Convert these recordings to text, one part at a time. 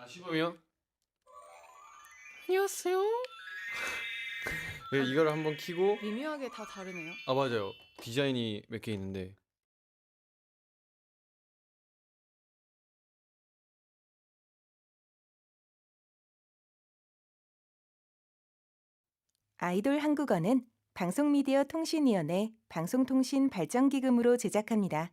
시범이요? 안녕하세요. 네, 이거를 한번 키고 미묘하게 다 다르네요. 맞아요. 디자인이 몇 개 있는데 아이돌 한국어는 방송미디어통신위원회 방송통신발전기금으로 제작합니다.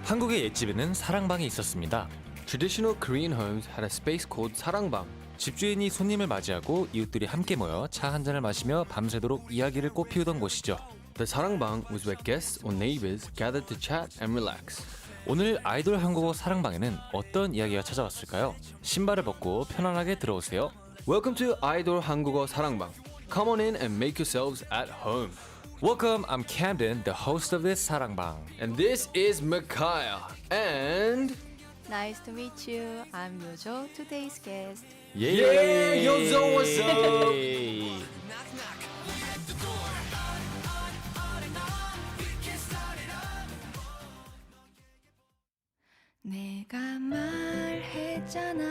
한국의 옛집에는 사랑방이 있었습니다. Traditional Korean homes had a space called 사랑방. 집주인이 손님을 맞이하고 이웃들이 함께 모여 차 한 잔을 마시며 밤새도록 이야기를 꽃피우던 곳이죠. The 사랑방 was where guests or neighbors gathered to chat and relax. 오늘 아이돌 한국어 사랑방에는 어떤 이야기가 찾아왔을까요? 신발을 벗고 편안하게 들어오세요. Welcome to 아이돌 한국어 사랑방. Come on in and make yourselves at home. Welcome, I'm Camden, the host of this 사랑방. And this is Micaiah. And Nice to meet you. I'm Yojo, today's guest. yeah, Yozo, what's up? Yay. 내가 말했잖아.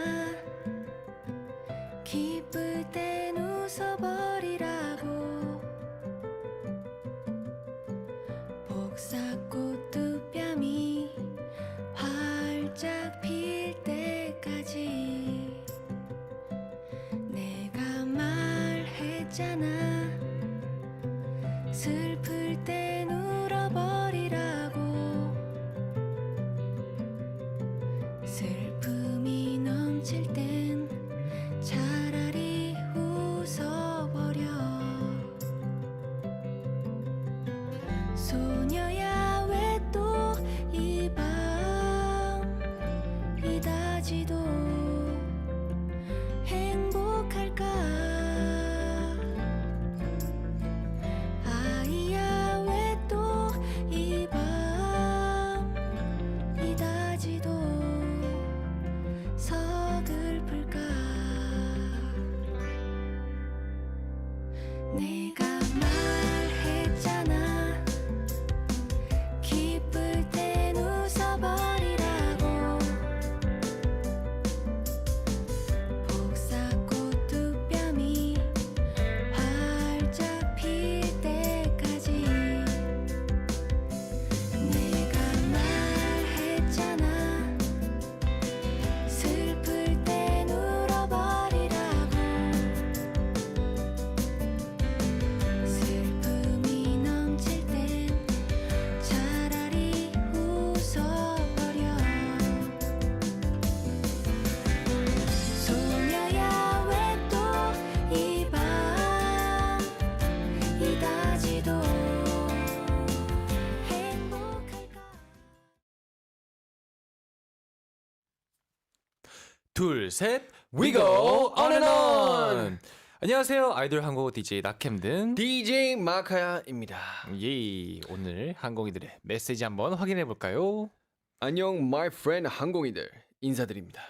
기쁠 땐 웃어버리라고. 복사꽃 두 뺨이 활짝 필 때까지. 내가 말했잖아. 슬플 땐 울어버리라고. 슬픔이 넘칠 땐 차라리 웃어버려. 소녀야 왜 또 이 밤 이다지도 행복할까. 아이야 왜 또 이 밤 이다지도 서글플까. 내가 말했잖아. 기쁠 땐 웃어버리라고. 복사꽃 두 뺨이 활짝 필 때까지. 내가 말했잖아. 슬플 땐 울어버리라고. 슬픔이 넘칠 땐 차라리 웃어버려. 소녀야 왜 또 이 밤 이다지도 행복할까. 둘, 셋, We go on and on. 안녕하세요, 아이돌 한국어 DJ 낙캠든. DJ 마카야입니다. 예, 오늘 항공이들의 메시지 한번 확인해 볼까요? 안녕, my friend 항공이들 인사드립니다.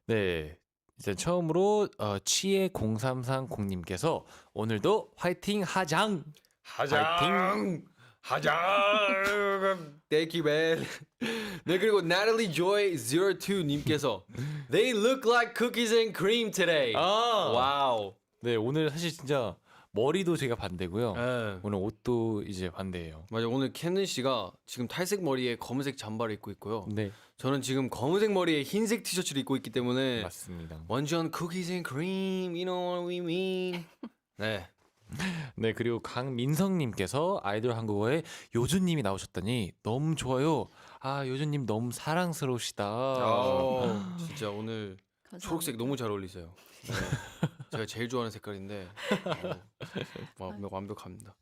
네, 이제 처음으로 치에 0330님께서 오늘도 화이팅 하장. 화이팅. 하장. Thank you, man. 네, 그리고 Natalie Joy 02님께서 They look like cookies and cream today. 와우. 네, 오늘 사실 진짜 머리도 제가 반대고요. 네. 오늘 옷도 이제 반대예요. 맞아, 오늘 캔든 씨가 지금 탈색 머리에 검은색 잠바를 입고 있고요. 네, 저는 지금 검은색 머리에 흰색 티셔츠를 입고 있기 때문에 맞습니다. 완전 cookies and cream, you know what we mean. 네. 네, 그리고 강민성님께서 아이돌 한국어에 요준님이 나오셨더니 너무 좋아요. 아, 요준님 너무 사랑스러우시다. 진짜 오늘 감사합니다. 초록색 너무 잘 어울리세요. 네. 제가 제일 좋아하는 색깔인데 완벽합니다.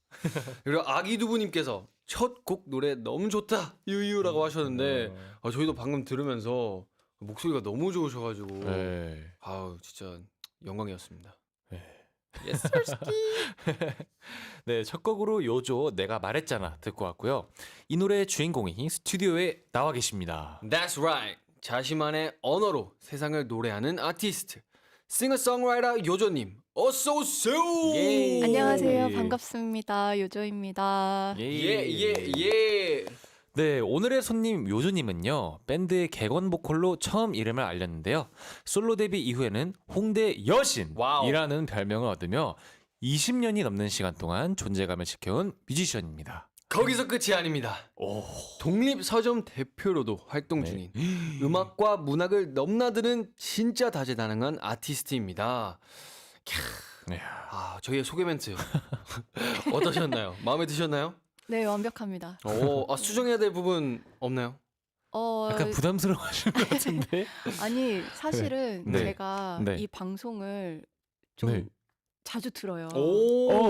그리고 아기두부님께서 첫 곡 노래 너무 좋다 유유라고 하셨는데 저희도 방금 들으면서 목소리가 너무 좋으셔가지고 네. 아우 진짜 영광이었습니다. 네, 첫 곡으로 요조 내가 말했잖아 듣고 왔고요. 이 노래의 주인공이 스튜디오에 나와 계십니다. That's right. 자신만의 언어로 세상을 노래하는 아티스트 싱어송라이터 요조님 어서 오세요. 예. 안녕하세요. 예. 반갑습니다. 요조입니다. 예. 네, 오늘의 손님 요조님은요, 밴드의 객원 보컬로 처음 이름을 알렸는데요. 솔로 데뷔 이후에는 홍대 와우. 여신이라는 별명을 얻으며 20년이 넘는 시간 동안 존재감을 지켜온 뮤지션입니다. 거기서 끝이 아닙니다. 오. 독립 서점 대표로도 활동 네. 중인 음악과 문학을 넘나드는 진짜 다재다능한 아티스트입니다. 네. 저희의 소개 멘트 어떠셨나요? 마음에 드셨나요? 네, 완벽합니다. 수정해야 될 부분 없나요? 약간 부담스러워하시는 것 같은데. 아니, 사실은 네. 제가 네. 이 방송을 좀 네. 자주 들어요.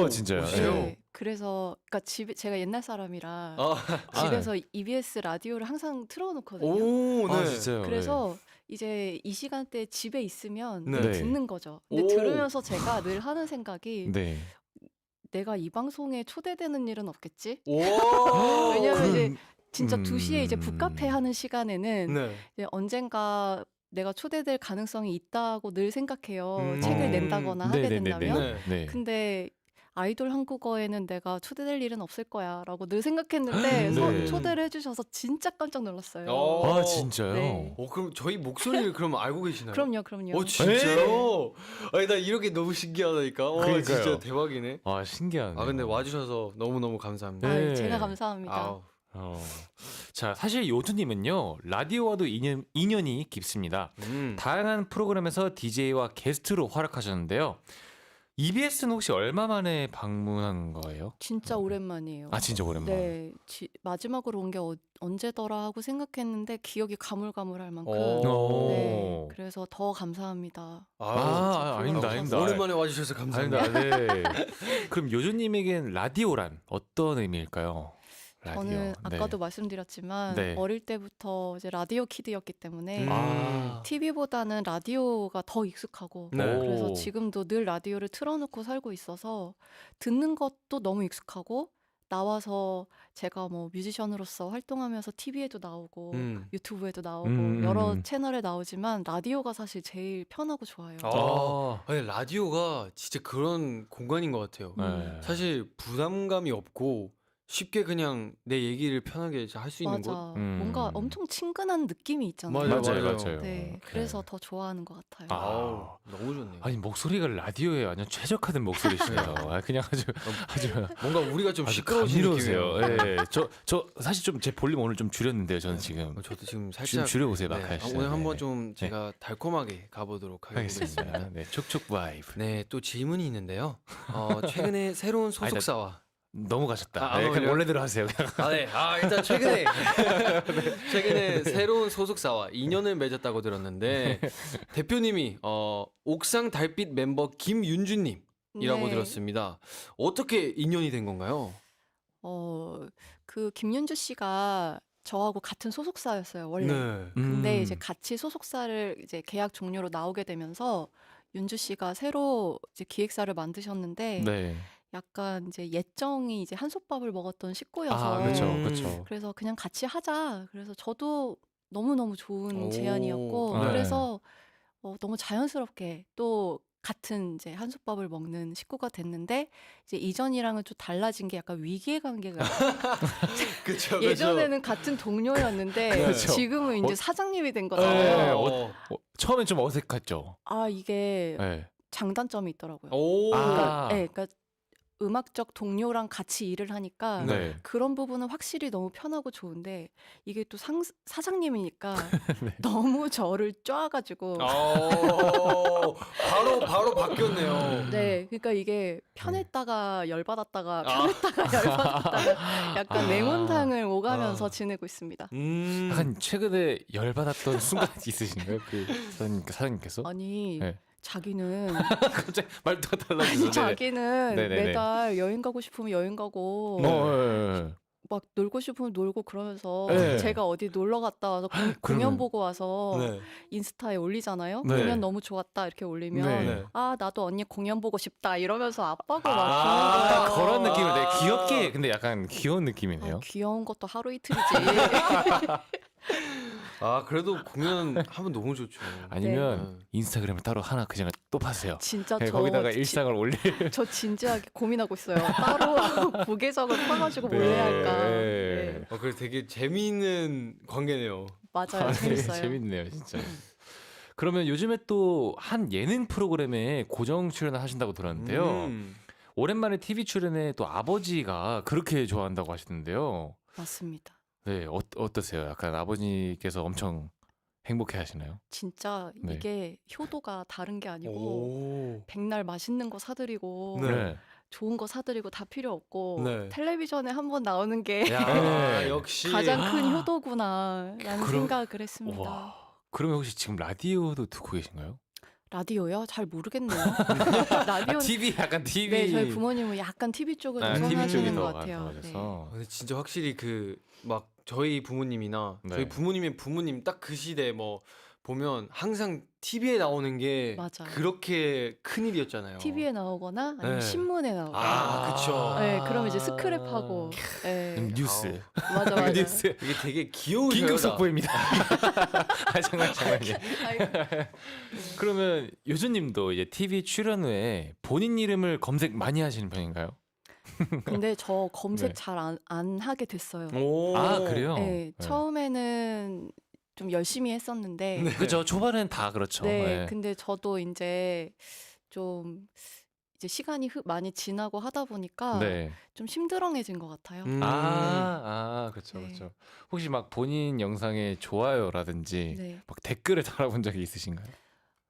진짜요? 그래요? 네. 그래서 그러니까 집에 제가 옛날 사람이라 아, 집에서 EBS 라디오를 항상 틀어놓거든요. 오, 네. 아, 진짜요? 그래서 이제 이 시간대 집에 있으면 네. 듣는 거죠. 근데 오. 들으면서 제가 늘 하는 생각이 네. 내가 이 방송에 초대되는 일은 없겠지? 오. 왜냐면 이제 그럼- 진짜 2시에 이제 북카페 하는 시간에는 네. 이제 언젠가 내가 초대될 가능성이 있다고 늘 생각해요. 음. 책을 어. 낸다거나 하게 된다면. 네. 네. 근데 아이돌 한국어에는 내가 초대될 일은 없을 거야라고 늘 생각했는데 네. 초대를 해주셔서 진짜 깜짝 놀랐어요. 아, 진짜요? 네. 그럼 저희 목소리를 그럼 알고 계시나요? 그럼요. 진짜요? 아니 나 이렇게 너무 신기하다니까. 그러니까요. 진짜 대박이네. 아, 신기하네. 근데 와주셔서 너무 감사합니다. 네. 아유, 제가 감사합니다. 아우. 자, 사실 요주님은요, 라디오와도 인연이 깊습니다. 다양한 프로그램에서 DJ와 게스트로 활약하셨는데요. EBS는 혹시 얼마 만에 방문한 거예요? 진짜 오랜만이에요. 아, 진짜 오랜만. 네, 마지막으로 온 게 언제더라 하고 생각했는데 기억이 가물가물할 만큼. 오. 네, 그래서 더 감사합니다. 아닙니다. 오랜만에 와주셔서 감사합니다. 아닙니다. 네. 그럼 요주님에겐 라디오란 어떤 의미일까요? 라디오. 저는 아까도 말씀드렸지만 네. 어릴 때부터 이제 라디오 키드였기 때문에 아. TV보다는 라디오가 더 익숙하고 네. 그래서 오. 지금도 늘 라디오를 틀어놓고 살고 있어서 듣는 것도 너무 익숙하고 나와서 제가 뭐 뮤지션으로서 활동하면서 TV에도 나오고 유튜브에도 나오고 여러 채널에 나오지만 라디오가 사실 제일 편하고 좋아요. 아니, 라디오가 진짜 그런 공간인 것 같아요. 네. 사실 부담감이 없고 쉽게 그냥 내 얘기를 편하게 할 수 있는 곳. 맞아. 뭔가 엄청 친근한 느낌이 있잖아요. 맞아요. 네, 그래서 더 좋아하는 것 같아요. 아우, 너무 좋네요. 아니, 목소리가 라디오에 완전 최적화된 목소리시네요. 그냥 아주 뭔가 우리가 좀 아주 시끄러우신 감미로우세요. 느낌이에요. 예. 저 사실 좀 제 볼륨 오늘 좀 줄였는데요. 저는 지금 저도 지금 좀 살짝 줄여보세요, 네, 마카시. 오늘 한번 좀 제가 달콤하게 가보도록 하겠습니다. 하겠습니다. 네, 촉촉 바이브. 네, 또 질문이 있는데요. 최근에 새로운 소속사와 너무 가셨다. 아, 네, 그냥 그래요? 원래대로 하세요. 일단 최근에 새로운 소속사와 인연을 맺었다고 들었는데 대표님이 옥상 달빛 멤버 김윤주님이라고 네. 들었습니다. 어떻게 인연이 된 건가요? 그 김윤주 씨가 저하고 같은 소속사였어요, 원래. 네. 근데 이제 같이 소속사를 이제 계약 종료로 나오게 되면서 윤주 씨가 새로 이제 기획사를 만드셨는데 네. 약간 이제 예정이 이제 한솥밥을 먹었던 식구여서 아, 그렇죠. 그래서 그냥 같이 하자. 그래서 저도 너무너무 좋은 오. 제안이었고 네. 그래서 너무 자연스럽게 또 같은 이제 한솥밥을 먹는 식구가 됐는데 이제 이전이랑은 좀 달라진 게 약간 위기의 관계가 그렇죠. 예전에는 같은 동료였는데 그렇죠. 지금은 이제 사장님이 된 네, 거잖아요. 처음엔 좀 어색했죠. 아 이게 네. 장단점이 있더라고요. 오. 아. 그러니까 음악적 동료랑 같이 일을 하니까 네. 그런 부분은 확실히 너무 편하고 좋은데 이게 또 사장님이니까 네. 너무 저를 쪼아가지고 바로 바뀌었네요. 네, 그러니까 이게 편했다가 열받았다가 아. 편했다가 열받았다가 약간 아. 냉온탕을 오가면서 아. 지내고 있습니다. 약간 최근에 열받았던 순간 있으신가요? 그 사장님께서? 아니 네. 자기는 갑자기 말투가 달라지죠. 자기는 네네네. 매달 여행 가고 싶으면 여행 가고 네. 막 놀고 싶으면 놀고 그러면서 네. 제가 어디 놀러 갔다 와서 공연 보고 와서 네. 인스타에 올리잖아요. 네. 공연 너무 좋았다 이렇게 올리면 네. 아 나도 언니 공연 보고 싶다 이러면서 압박을 막 아, 주는 거예요. 그런 느낌을 되게 귀엽게 근데 약간 귀여운 느낌이네요. 귀여운 것도 하루 이틀이지. 아 그래도 공연 하면 너무 좋죠. 아니면 인스타그램을 따로 하나 그냥 또 파세요. 진짜 네, 저 거기다가 일상을 올릴. 저 진지하게 고민하고 있어요. 따로 부계정을 파가지고 뭘 해야 할까. 네. 그래 되게 재미있는 관계네요. 맞아요. 네, 재밌어요. 재밌네요, 진짜. 그러면 요즘에 또 한 예능 프로그램에 고정 출연을 하신다고 들었는데요. 오랜만에 TV 출연에 또 아버지가 그렇게 좋아한다고 하시던데요. 맞습니다. 네, 어떠세요? 약간 아버지께서 엄청 행복해 하시나요? 진짜 네. 이게 효도가 다른 게 아니고 오. 백날 맛있는 거 사드리고 네. 좋은 거 사드리고 다 필요 없고 네. 텔레비전에 한번 나오는 게 야, 아, 역시 가장 큰 효도구나라는 그럼- 생각을 했습니다. 와, 그러면 혹시 지금 라디오도 듣고 계신가요? 라디오요? 잘 모르겠네요. 라디오 TV 약간 TV. 네, 저희 부모님은 약간 TV 쪽을 더 TV 쪽이 선호하시는 더 것 같아요. 네. 좋아하셔서. 근데 진짜 확실히 그 막 저희 부모님이나 네. 저희 부모님의 부모님 딱 그 시대 뭐 보면 항상 TV에 나오는 게 맞아요. 그렇게 큰 일이었잖아요. TV에 나오거나 아니면 네. 신문에 나오거나. 아, 그쵸. 네, 그러면 이제 스크랩하고. 네. 뉴스. 맞아, 맞아. 뉴스. 이게 되게 귀여운 긴급 셔다. 속보입니다. 아, 장난이에요. 아이고. 그러면 요준님도 이제 TV 출연 후에 본인 이름을 검색 많이 하시는 편인가요? 근데 저 검색 네. 잘 안 하게 됐어요. 오. 아, 그래요? 네, 처음에는 좀 열심히 했었는데. 그죠. 초반엔 다 그렇죠. 네, 네. 근데 저도 이제 좀 이제 시간이 많이 지나고 하다 보니까 네. 좀 심드렁해진 것 같아요. 그렇죠, 네. 그렇죠. 혹시 막 본인 영상에 좋아요라든지 네, 막 댓글을 달아본 적이 있으신가요?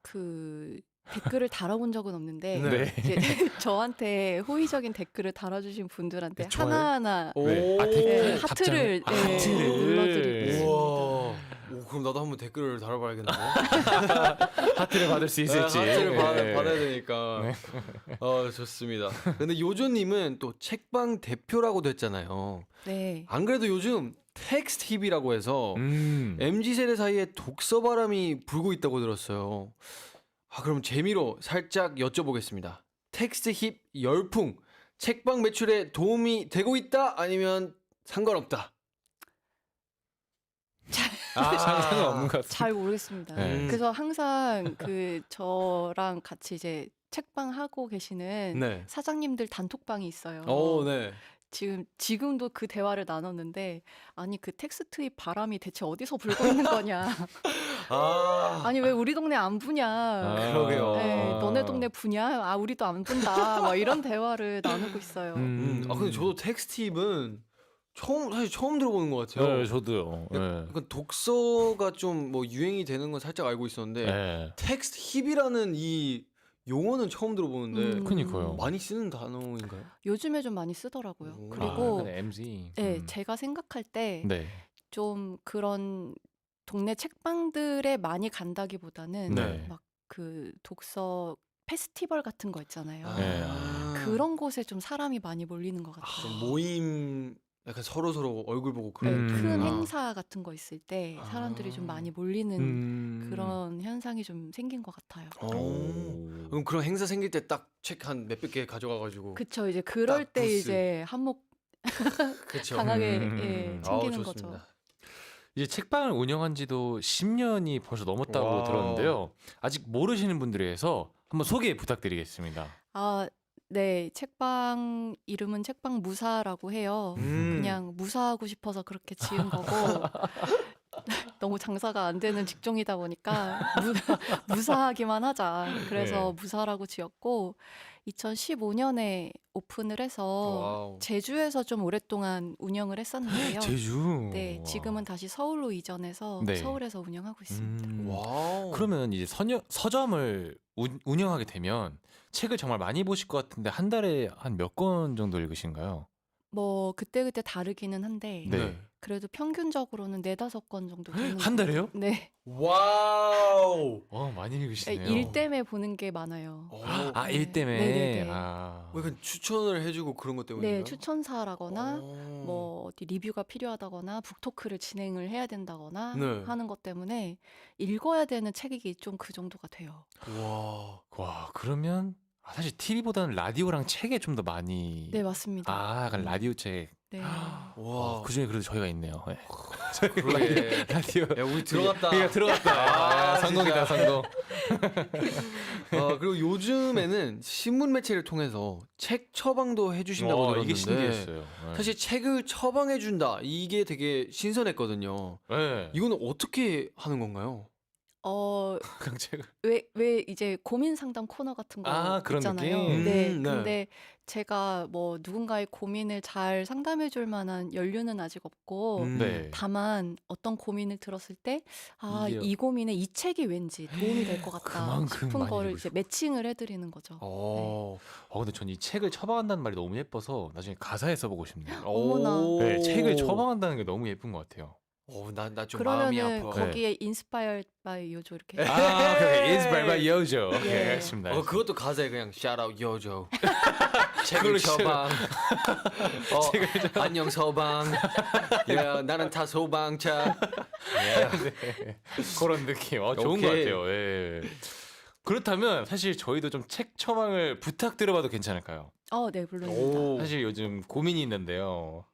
그 댓글을 달아본 적은 없는데 네. 이제 저한테 호의적인 댓글을 달아주신 분들한테 좋아요? 하나하나 오. 네. 아, 네, 댓글 하트를 답장을- 아, 네, 하트를. 눌러드리고 있습니다. 우와. 오, 그럼 나도 한번 댓글을 달아봐야겠네. 하트를 받을 수 있을지. 하트를 네. 받아야 되니까. 좋습니다. 근데 요조님은 또 책방 대표라고도 했잖아요. 네, 안 그래도 요즘 텍스트 힙이라고 해서 MZ 세대 사이에 독서 바람이 불고 있다고 들었어요. 그럼 재미로 살짝 여쭤보겠습니다. 텍스트 힙 열풍 책방 매출에 도움이 되고 있다 아니면 상관없다? 상관없는 것 같아요. 잘 모르겠습니다. 네. 그래서 항상 그 저랑 같이 이제 책방 하고 계시는 네. 사장님들 단톡방이 있어요. 네. 지금도 그 대화를 나눴는데 아니 그 텍스트입 바람이 대체 어디서 불고 있는 거냐? 아니 왜 우리 동네 안 부냐? 그러게요. 네, 너네 동네 부냐? 아 우리도 안 분다. 막 이런 대화를 나누고 있어요. 근데 저도 텍스트 힙은 사실 처음 들어보는 것 같아요. 네, 저도요. 네. 약간 독서가 좀 뭐 유행이 되는 건 살짝 알고 있었는데 네. 텍스트 힙이라는 이 용어는 처음 들어보는데 그니까요. 많이 쓰는 단어인가요? 요즘에 좀 많이 쓰더라고요. 오. 그리고 약간 MZ. 네, 제가 생각할 때 네. 좀 그런 동네 책방들에 많이 간다기보다는 네. 막 그 독서 페스티벌 같은 거 있잖아요. 네. 그런 곳에 좀 사람이 많이 몰리는 것 같아요. 좀 모임 약간 서로 얼굴 보고 네, 그런 큰 아. 행사 같은 거 있을 때 사람들이 좀 많이 몰리는 그런 현상이 좀 생긴 것 같아요. 그럼 그런 행사 생길 때 딱 책 한 몇백 개 가져가가지고 그쵸, 이제 그럴 딱 때 부스. 이제 한몫 그쵸. 강하게 음. 챙기는 거죠. 좋습니다. 이제 책방을 운영한 지도 10년이 벌써 넘었다고 와우. 들었는데요. 아직 모르시는 분들을 위해서 한번 소개 부탁드리겠습니다. 아, 네, 책방 이름은 책방 무사라고 해요. 그냥 무사하고 싶어서 그렇게 지은 거고 너무 장사가 안 되는 직종이다 보니까 무사하기만 하자. 그래서 네. 무사라고 지었고 2015년에 오픈을 해서 와우. 제주에서 좀 오랫동안 운영을 했었는데요. 제주. 네, 지금은 다시 서울로 이전해서 네. 서울에서 운영하고 있습니다. 와우. 그러면 이제 서점을 운영하게 되면 책을 정말 많이 보실 것 같은데 한 달에 한 몇 권 정도 읽으신가요? 뭐 그때그때 다르기는 한데 네. 그래도 평균적으로는 4-5권 정도 되는 한 것 달에요? 같아요. 네. 와우. 많이 읽으시네요. 일 때문에 보는 게 많아요. 일 때문에. 네네네. 뭐 약간 추천을 해주고 그런 것 때문인가요? 네, 추천사라거나 뭐 어디 리뷰가 필요하다거나 북토크를 진행을 해야 된다거나 네. 하는 것 때문에 읽어야 되는 책이 좀 그 정도가 돼요. 와. 와, 그러면 사실 TV보다는 라디오랑 책에 좀 더 많이. 네, 맞습니다. 약간 라디오 책. 네. 와, 그 중에 그래도 저희가 있네요. 네. 그러게. 라디오. 야, 우리 들어갔다. 그러니까 들어갔다. 성공이다, 성공. 그리고 요즘에는 신문 매체를 통해서 책 처방도 해주신다고 들었는데 이게 신기했어요. 네. 사실 책을 처방해준다 이게 되게 신선했거든요. 네. 이거는 어떻게 하는 건가요? 그냥 책을. 왜 이제 고민 상담 코너 같은 거 그런 있잖아요. 느낌? 네. 네. 근데 제가 뭐 누군가의 고민을 잘 상담해 줄 만한 연륜은 아직 없고 네. 다만 어떤 고민을 들었을 때 이게요. 이 고민에 이 책이 왠지 도움이 될 것 같다 그만큼 싶은 많이 거를 읽고 이제 싶어. 매칭을 해드리는 거죠. 근데 전 이 책을 처방한다는 말이 너무 예뻐서 나중에 가사에 써보고 싶네요. 어머나. 네, 책을 처방한다는 게 너무 예쁜 것 같아요. 나 좀 마음이 그러면은 아파. 거기에 inspired by 요조 이렇게 그래. Inspired by Yojo. 오케이, 예. 알겠습니다. 그것도 가사에 그냥 shout out 요조. 그걸로 책을 처방. 안녕 서방. 나는 다 소방차. 네. 그런 느낌. 좋은 것 오케이. 같아요. 예. 그렇다면 사실 저희도 좀 책 처방을 부탁드려봐도 괜찮을까요? 네, 물론입니다. 사실 요즘 고민이 있는데요.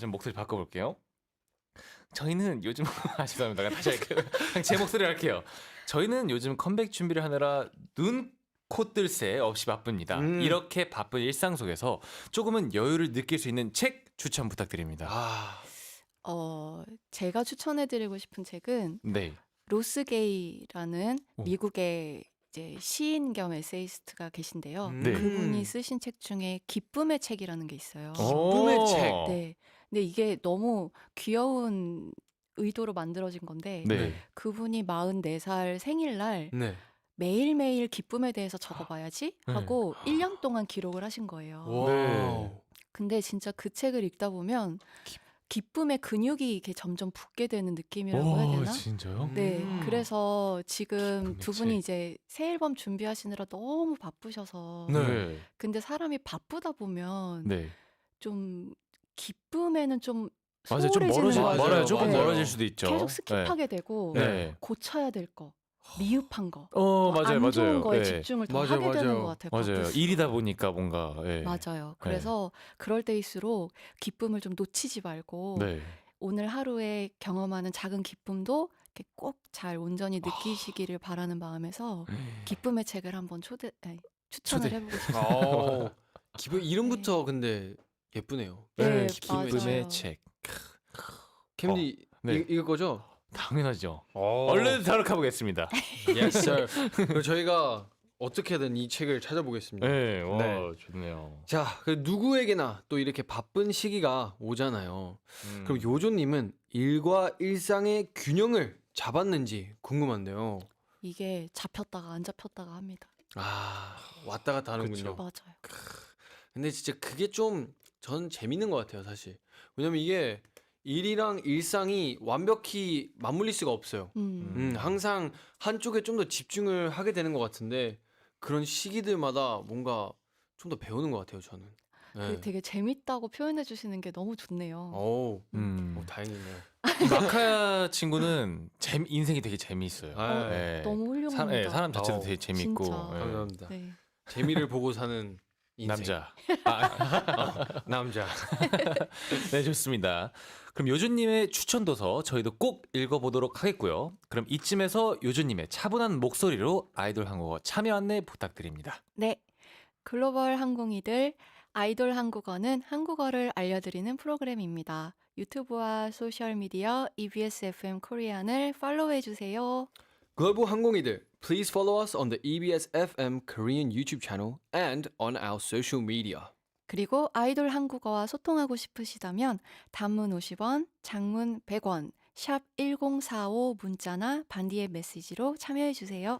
좀 목소리 바꿔볼게요. 저희는 요즘 죄송합니다. 다시 할게요. 그냥 제 목소리로 할게요. 저희는 요즘 컴백 준비를 하느라 눈, 코 뜰 새 없이 바쁩니다. 이렇게 바쁜 일상 속에서 조금은 여유를 느낄 수 있는 책 추천 부탁드립니다. 제가 추천해드리고 싶은 책은 네. 로스 게이라는 오. 미국의 이제 시인 겸 에세이스트가 계신데요. 네. 그분이 쓰신 책 중에 기쁨의 책이라는 게 있어요. 기쁨의 책. 네. 근데 이게 너무 귀여운 의도로 만들어진 건데 네. 그분이 44살 생일날 네. 매일매일 기쁨에 대해서 적어봐야지 하고 1년 동안 기록을 하신 거예요. 와우. 근데 진짜 그 책을 읽다 보면 기쁨의 근육이 이렇게 점점 붙게 되는 느낌이라고 해야 되나? 진짜요? 네, 그래서 지금 기쁨의 두 분이 책. 이제 새 앨범 준비하시느라 너무 바쁘셔서 네. 근데 사람이 바쁘다 보면 네. 좀 기쁨에는 좀 맞아요. 좀 소홀해지는 것 같아요. 조금 네. 멀어질 수도 있죠. 계속 스킵하게 되고 네. 고쳐야 될 거, 미흡한 거, 맞아요, 안 좋은 맞아요. 거에 네. 집중을 더 맞아요, 하게 되는 맞아요. 것 같아요. 맞아요. 바쁠수록. 일이다 보니까 뭔가. 예. 맞아요. 그래서 그럴 때일수록 기쁨을 좀 놓치지 말고 네. 오늘 하루에 경험하는 작은 기쁨도 꼭 잘 온전히 느끼시기를 바라는 마음에서 기쁨의 책을 한번 추천을 초대. 해보고 싶어요. 기쁨 이름부터 근데 예쁘네요. 네, 기쁨의 맞아요. 기쁨의 책. 캠디 네. 읽을 거죠? 당연하죠. 얼른 다뤄가 보겠습니다. Yes, sir. 그럼 저희가 어떻게든 이 책을 찾아보겠습니다. 네, 와, 네. 좋네요. 자, 그 누구에게나 또 이렇게 바쁜 시기가 오잖아요. 그럼 요조님은 일과 일상의 균형을 잡았는지 궁금한데요. 이게 잡혔다가 안 잡혔다가 합니다. 왔다 갔다 하는군요. 맞아요. 근데 진짜 그게 좀 전 재밌는 것 같아요, 사실. 왜냐면 이게 일이랑 일상이 완벽히 맞물릴 수가 없어요. 항상 한쪽에 좀 더 집중을 하게 되는 것 같은데 그런 시기들마다 뭔가 좀 더 배우는 것 같아요, 저는. 그 되게 재밌다고 표현해 주시는 게 너무 좋네요. 다행이네요. 마카 친구는 인생이 되게 재미있어요. 네. 너무 훌륭합니다. 사람 자체도 어우, 되게 재밌고. 진짜. 네. 감사합니다. 네. 재미를 보고 사는 인생. 남자. 남자. 네, 좋습니다. 그럼 요주님의 추천 도서 저희도 꼭 읽어보도록 하겠고요. 그럼 이쯤에서 요주님의 차분한 목소리로 아이돌 한국어 참여 안내 부탁드립니다. 네. 글로벌 항공이들 아이돌 한국어는 한국어를 알려드리는 프로그램입니다. 유튜브와 소셜미디어 EBS FM 코리안을 팔로우해주세요. 글로벌 항공이들, please follow us on the EBS FM Korean YouTube channel and on our social media. 그리고 아이돌 한국어와 소통하고 싶으시다면 단문 50원, 장문 100원, 샵 1045 문자나 반디의 메시지로 참여해주세요.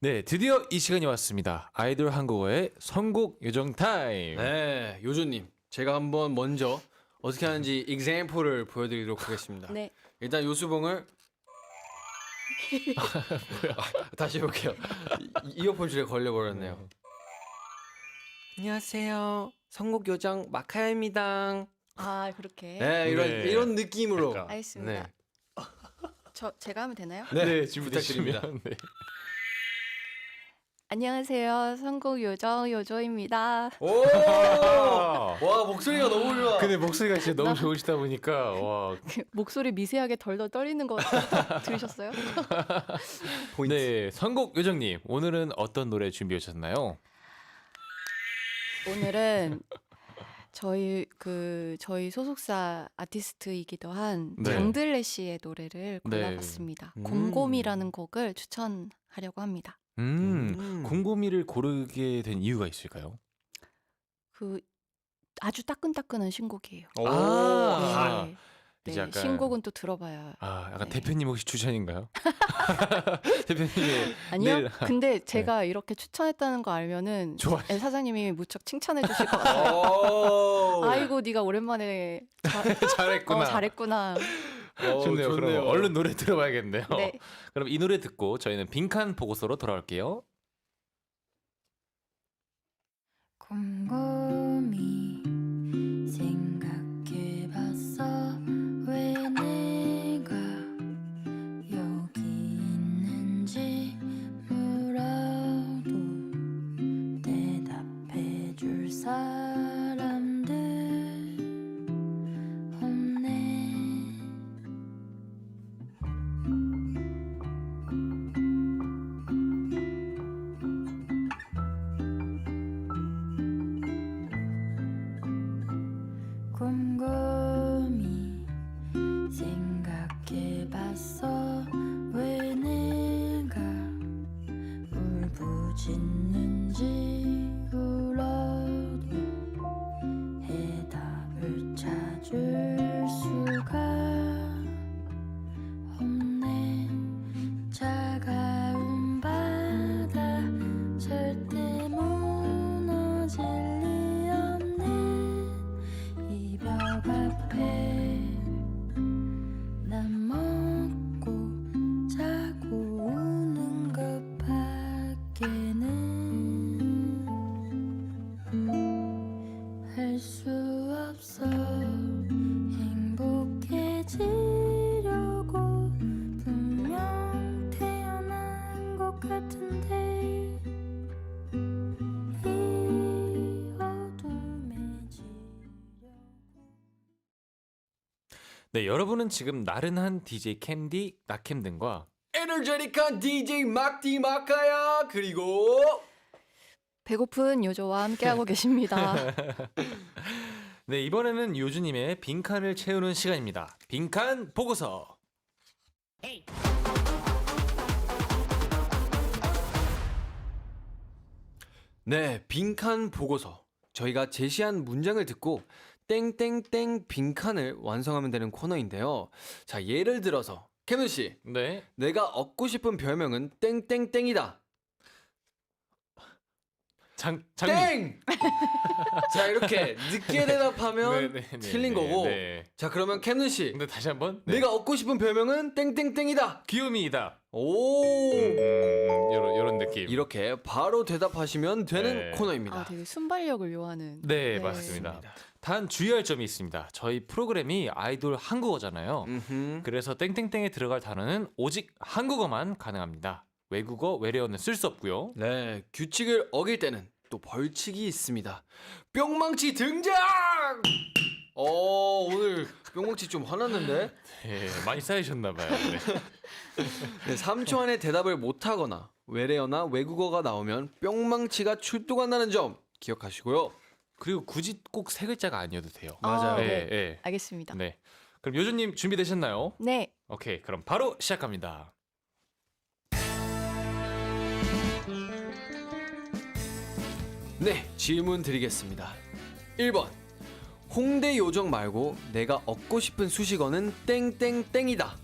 네, 드디어 이 시간이 왔습니다. 아이돌 한국어의 선곡 요정 타임. 네, 요조님, 제가 한번 먼저 어떻게 하는지 example를 보여드리도록 하겠습니다. 네. 일단 요수봉을 다시 해볼게요. 이어폰 줄에 걸려버렸네요. 안녕하세요. 선곡 요정 마카야입니다. 그렇게. 네, 이런 느낌으로. 그러니까. 알겠습니다. 네. 제가 하면 되나요? 네, 지금 부탁드립니다. 네. 안녕하세요. 선곡 요정 요조입니다. 오! 와, 목소리가 너무 좋아. 근데 목소리가 진짜 너무 좋으시다 보니까 와. 목소리 미세하게 덜덜 떨리는 거 들으셨어요? 포인트. 네, 선곡 요정님 오늘은 어떤 노래 준비해 오셨나요? 오늘은 저희 소속사 아티스트이기도 한 네. 장들레 씨의 노래를 네. 골라봤습니다. 음. 곰곰이라는 곡을 추천하려고 합니다. 곰곰이를 고르게 된 이유가 있을까요? 그 아주 따끈따끈한 신곡이에요. 오. 아. 네. 이제 네, 약간- 신곡은 또 들어봐야. 약간 네. 대표님 혹시 추천인가요? 대표님의 아니요. 내일- 근데 제가 이렇게 추천했다는 거 알면은 좋아요. 사장님이 무척 칭찬해 주실 것 같아요. 오. 아이고 네가 오랜만에 잘했구나. 잘했구나. 좋네요. 그럼 얼른 노래 들어봐야겠네요. 네. 그럼 이 노래 듣고 저희는 빈칸 보고서로 돌아올게요. 곰곰이 생각해봤어 왜 내가 여기 있는지 물어도 대답해줄 사람들 없네. 곰곰이 생각해봤어 왜 내가 울부짖는지 울어도 해답을 찾을 수가 없네. 차가운 바다 절대 무너질 리 없네. 이벽 앞에 난 먹고 자고 우는 것밖에는 할 수 없어. 행복해지려고 분명 태어난 것 같은데 이 어둠에 지려고. 네, 여러분은 지금 나른한 DJ 캔디 낙캠등과 에너제틱한 DJ 막디 마카야. 그리고 배고픈 요조와 함께하고 계십니다. 네, 이번에는 요주님의 빈칸을 채우는 시간입니다. 빈칸 보고서. 네, 빈칸 보고서. 저희가 제시한 문장을 듣고 땡땡땡 빈칸을 완성하면 되는 코너인데요. 자, 예를 들어서 캐논 씨, 네. 내가 얻고 싶은 별명은 땡땡땡이다. 장님. 땡! 자, 이렇게 늦게 대답하면 네, 네, 네, 틀린 네, 거고. 네. 자, 그러면 캐논 씨, 근데 다시 한번. 네. 내가 얻고 싶은 별명은 땡땡땡이다. 귀요미이다. 오! 요런 느낌. 이렇게 바로 대답하시면 되는 네. 코너입니다. 아, 되게 순발력을 요하는. 네, 맞습니다. 단 주의할 점이 있습니다. 저희 프로그램이 아이돌 한국어잖아요. 음흠. 그래서 땡땡땡에 들어갈 단어는 오직 한국어만 가능합니다. 외국어, 외래어는 쓸 수 없고요. 네, 규칙을 어길 때는 또 벌칙이 있습니다. 뿅망치 등장! 오늘 뿅망치 좀 화났는데? 네, 많이 쌓이셨나 봐요. 네. 네, 3초 안에 대답을 못하거나 외래어나 외국어가 나오면 뿅망치가 출동한다는 점 기억하시고요. 그리고 굳이 꼭 세 글자가 아니어도 돼요. 맞아요. 네. 네, 네. 알겠습니다. 네. 그럼 요주님 준비되셨나요? 네. 오케이, 그럼 바로 시작합니다. 네, 질문 드리겠습니다. 1번. 홍대 요정 말고 내가 얻고 싶은 수식어는 땡땡땡이다.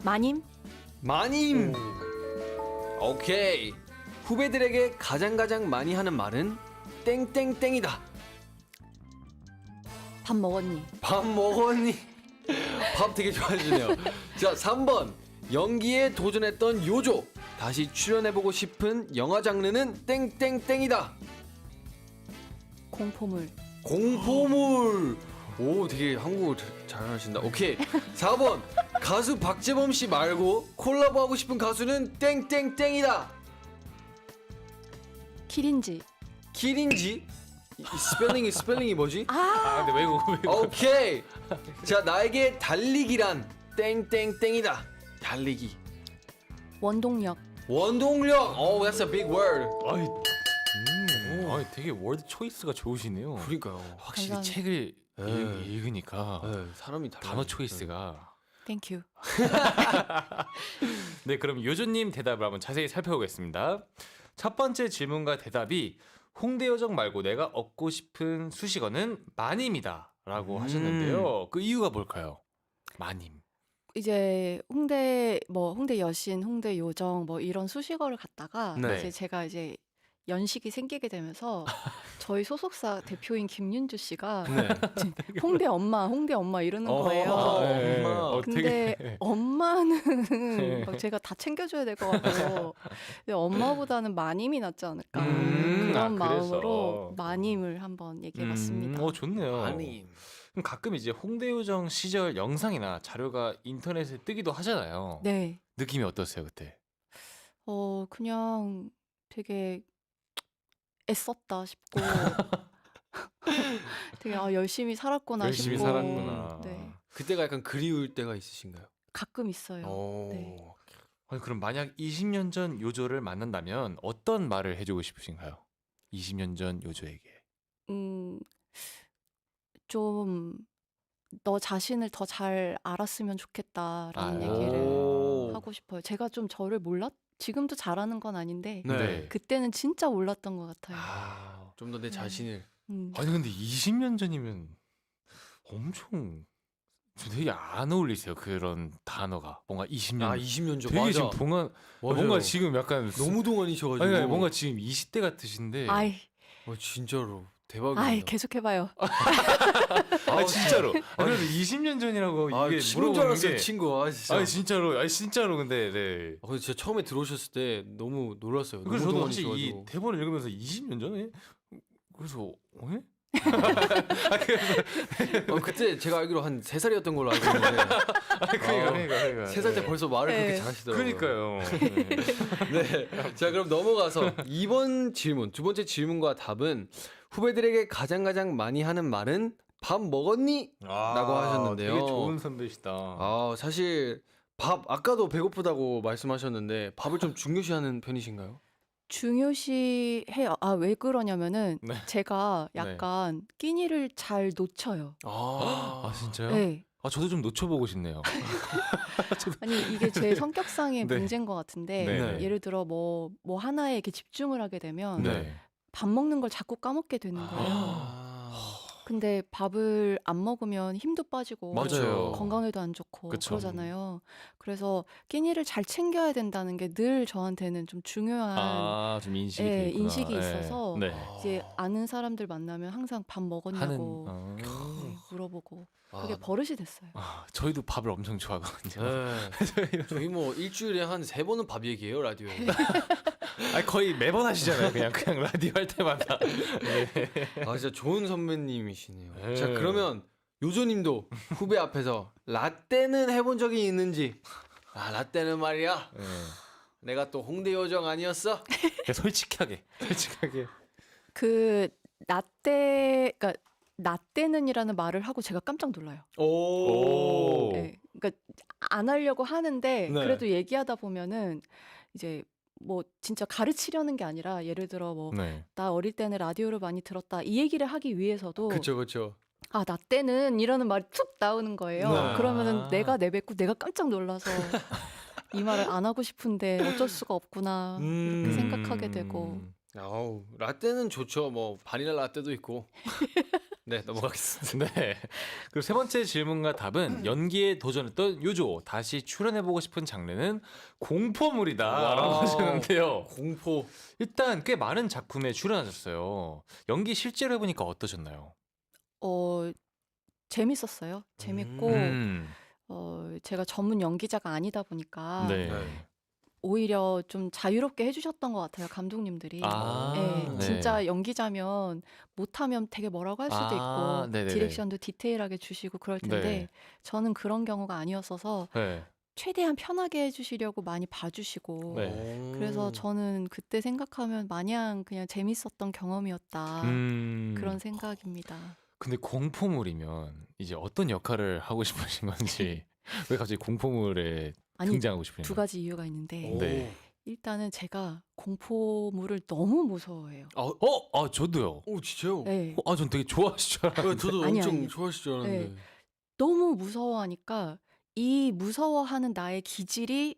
마님? 마님. 오케이. 후배들에게 가장 많이 하는 말은 땡땡땡이다. 밥 먹었니? 밥 먹었니? 밥 되게 좋아해주네요. 자, 3번. 연기에 도전했던 요조. 다시 출연해보고 싶은 영화 장르는 땡땡땡이다. 공포물. 공포물. 오, 되게 한국어 잘하신다. 오케이. 4번. 가수 박재범 씨 말고 콜라보하고 싶은 가수는 땡땡땡이다. 키린지. 키린지? 이 스펠링이 뭐지? 아 근데 외국. 오케이. 자, 나에게 달리기란 땡땡땡이다. 달리기. 원동력. 원동력. Oh, that's a big word. 아이 되게 월드 초이스가 좋으시네요. 그러니까요. 확실히 감사합니다. 책을 네. 읽으니까 네, 사람이 달라요. 단어 초이스가. 땡큐. 네, 그럼 요조님 대답을 한번 자세히 살펴보겠습니다. 첫 번째 질문과 대답이 홍대 요정 말고 내가 얻고 싶은 수식어는 마님이다라고 하셨는데요. 그 이유가 뭘까요? 마님. 이제 홍대 여신, 홍대 요정 뭐 이런 수식어를 갖다가 네. 이제 제가 이제 연식이 생기게 되면서 저희 소속사 대표인 김윤주 씨가 네. 홍대 엄마 이러는 거예요. 네. 엄마. 근데 되게- 엄마는 네. 막 제가 다 챙겨줘야 될 것 같고 근데 엄마보다는 마님이 낫지 않을까 그런 아, 마음으로 그래서. 마님을 한번 얘기해봤습니다. 좋네요. 아니. 그럼 가끔 이제 홍대 요정 시절 영상이나 자료가 인터넷에 뜨기도 하잖아요. 네, 느낌이 어떠세요 그때? 그냥 되게 애썼다 싶고 되게 열심히 살았구나 열심히 싶고 살았구나. 네, 그때가 약간 그리울 때가 있으신가요? 가끔 있어요. 오. 네. 아니, 그럼 만약 20년 전 요조를 만난다면 어떤 말을 해주고 싶으신가요? 20년 전 요조에게. 좀 너 자신을 더 잘 알았으면 좋겠다라는 아. 얘기를 오. 하고 싶어요. 제가 좀 저를 지금도 잘하는 건 아닌데 네. 그때는 진짜 몰랐던 것 같아요. 좀 더 내 자신을. 음. 아니 근데 20년 전이면 엄청 되게 안 어울리세요 그런 단어가 뭔가 20년 20년 전. 되게 맞아. 지금 동안 맞아요. 뭔가 지금 약간 너무 동안이셔가지고. 아니 뭔가 지금 20대 같으신데 아이, 진짜로 대박이에요. 아이 계속 해봐요. 진짜로 그래도 20년 전이라고 이게 친구인 줄 물어보는 알았어요, 게 친구. 진짜. 진짜로 근데 네. 근데 진짜 처음에 들어오셨을 때 너무 놀랐어요. 그래서 너무 저도 사실 이 동안이셔가지고. 대본을 읽으면서 20년 전에 그래서 에? 그때 제가 알기로 한 3살이었던 걸로 알고 있는데 그러니까 3살 때 벌써 말을 네. 그렇게 잘하시더라고요. 그러니까요. 네. 자, 그럼 넘어가서 이번 질문, 두 번째 질문과 답은 후배들에게 가장 많이 하는 말은 밥 먹었니? 라고 하셨는데요. 되게 좋은 선배시다. 사실 밥 아까도 배고프다고 말씀하셨는데 밥을 좀 중요시하는 편이신가요? 중요시해요. 왜 그러냐면은 네. 제가 네. 약간 끼니를 잘 놓쳐요. 진짜요? 네. 저도 좀 놓쳐보고 싶네요. 아니 이게 제 성격상의 네. 문제인 것 같은데 네. 예를 들어 뭐 하나에 이렇게 집중을 하게 되면 네. 밥 먹는 걸 자꾸 까먹게 되는 거예요. 근데 밥을 안 먹으면 힘도 빠지고 맞아요. 건강에도 안 좋고 그쵸. 그러잖아요. 그래서 끼니를 잘 챙겨야 된다는 게 늘 저한테는 좀 중요한 좀 인식이 네, 돼 있구나. 인식이 네. 있어서 네. 이제 아는 사람들 만나면 항상 밥 먹었냐고 하는 네, 물어보고 그게 버릇이 됐어요. 저희도 밥을 엄청 좋아하거든요. 네. 저희 뭐 일주일에 한 3번은 밥 얘기해요, 라디오에. 거의 매번 하시잖아요. 그냥 라디오 할 때마다. 진짜 좋은 선배님이시네요. 네. 자, 그러면 요조님도 후배 앞에서 라떼는 해본 적이 있는지. 라떼는 말이야. 네. 내가 또 홍대 요정 아니었어? 솔직하게. 그 그러니까 라떼는이라는 말을 하고 제가 깜짝 놀라요. 오. 네, 그러니까 안 하려고 하는데 네. 그래도 얘기하다 보면은 이제 뭐 진짜 가르치려는 게 아니라 예를 들어 뭐 나 네. 어릴 때는 라디오를 많이 들었다 이 얘기를 하기 위해서도 그쵸. 나 때는 이라는 말이 툭 나오는 거예요. 네. 그러면은 내가 내뱉고 내가 깜짝 놀라서 이 말을 안 하고 싶은데 어쩔 수가 없구나 이렇게 생각하게 되고 라떼는 좋죠. 뭐 바닐라 라떼도 있고. 네, 넘어가겠습니다. 네. 그리고 세 번째 질문과 답은 연기에 도전했던 요조 다시 출연해보고 싶은 장르는 공포물이다라고 와우. 하셨는데요. 공포. 일단 꽤 많은 작품에 출연하셨어요. 연기 실제로 해보니까 어떠셨나요? 재밌었어요. 재밌고 제가 전문 연기자가 아니다 보니까 네. 오히려 좀 자유롭게 해주셨던 것 같아요 감독님들이. 네. 진짜 연기자면 못하면 되게 뭐라고 할 수도 있고 네네네. 디렉션도 디테일하게 주시고 그럴 텐데 네. 저는 그런 경우가 아니었어서 네. 최대한 편하게 해주시려고 많이 봐주시고 네. 그래서 저는 그때 생각하면 마냥 그냥 재밌었던 경험이었다 그런 생각입니다. 근데 공포물이면 이제 어떤 역할을 하고 싶으신 건지 왜 갑자기 공포물에 아니 등장하고 싶으신 두 건지. 가지 이유가 있는데 오. 네. 일단은 제가 공포물을 너무 무서워해요. 저도요. 오 진짜요? 네. 전 되게 좋아하실 줄 알았는데. 네, 저도 아니요, 엄청 아니요. 좋아하실 줄 알았는데. 네. 너무 무서워하니까 이 무서워하는 나의 기질이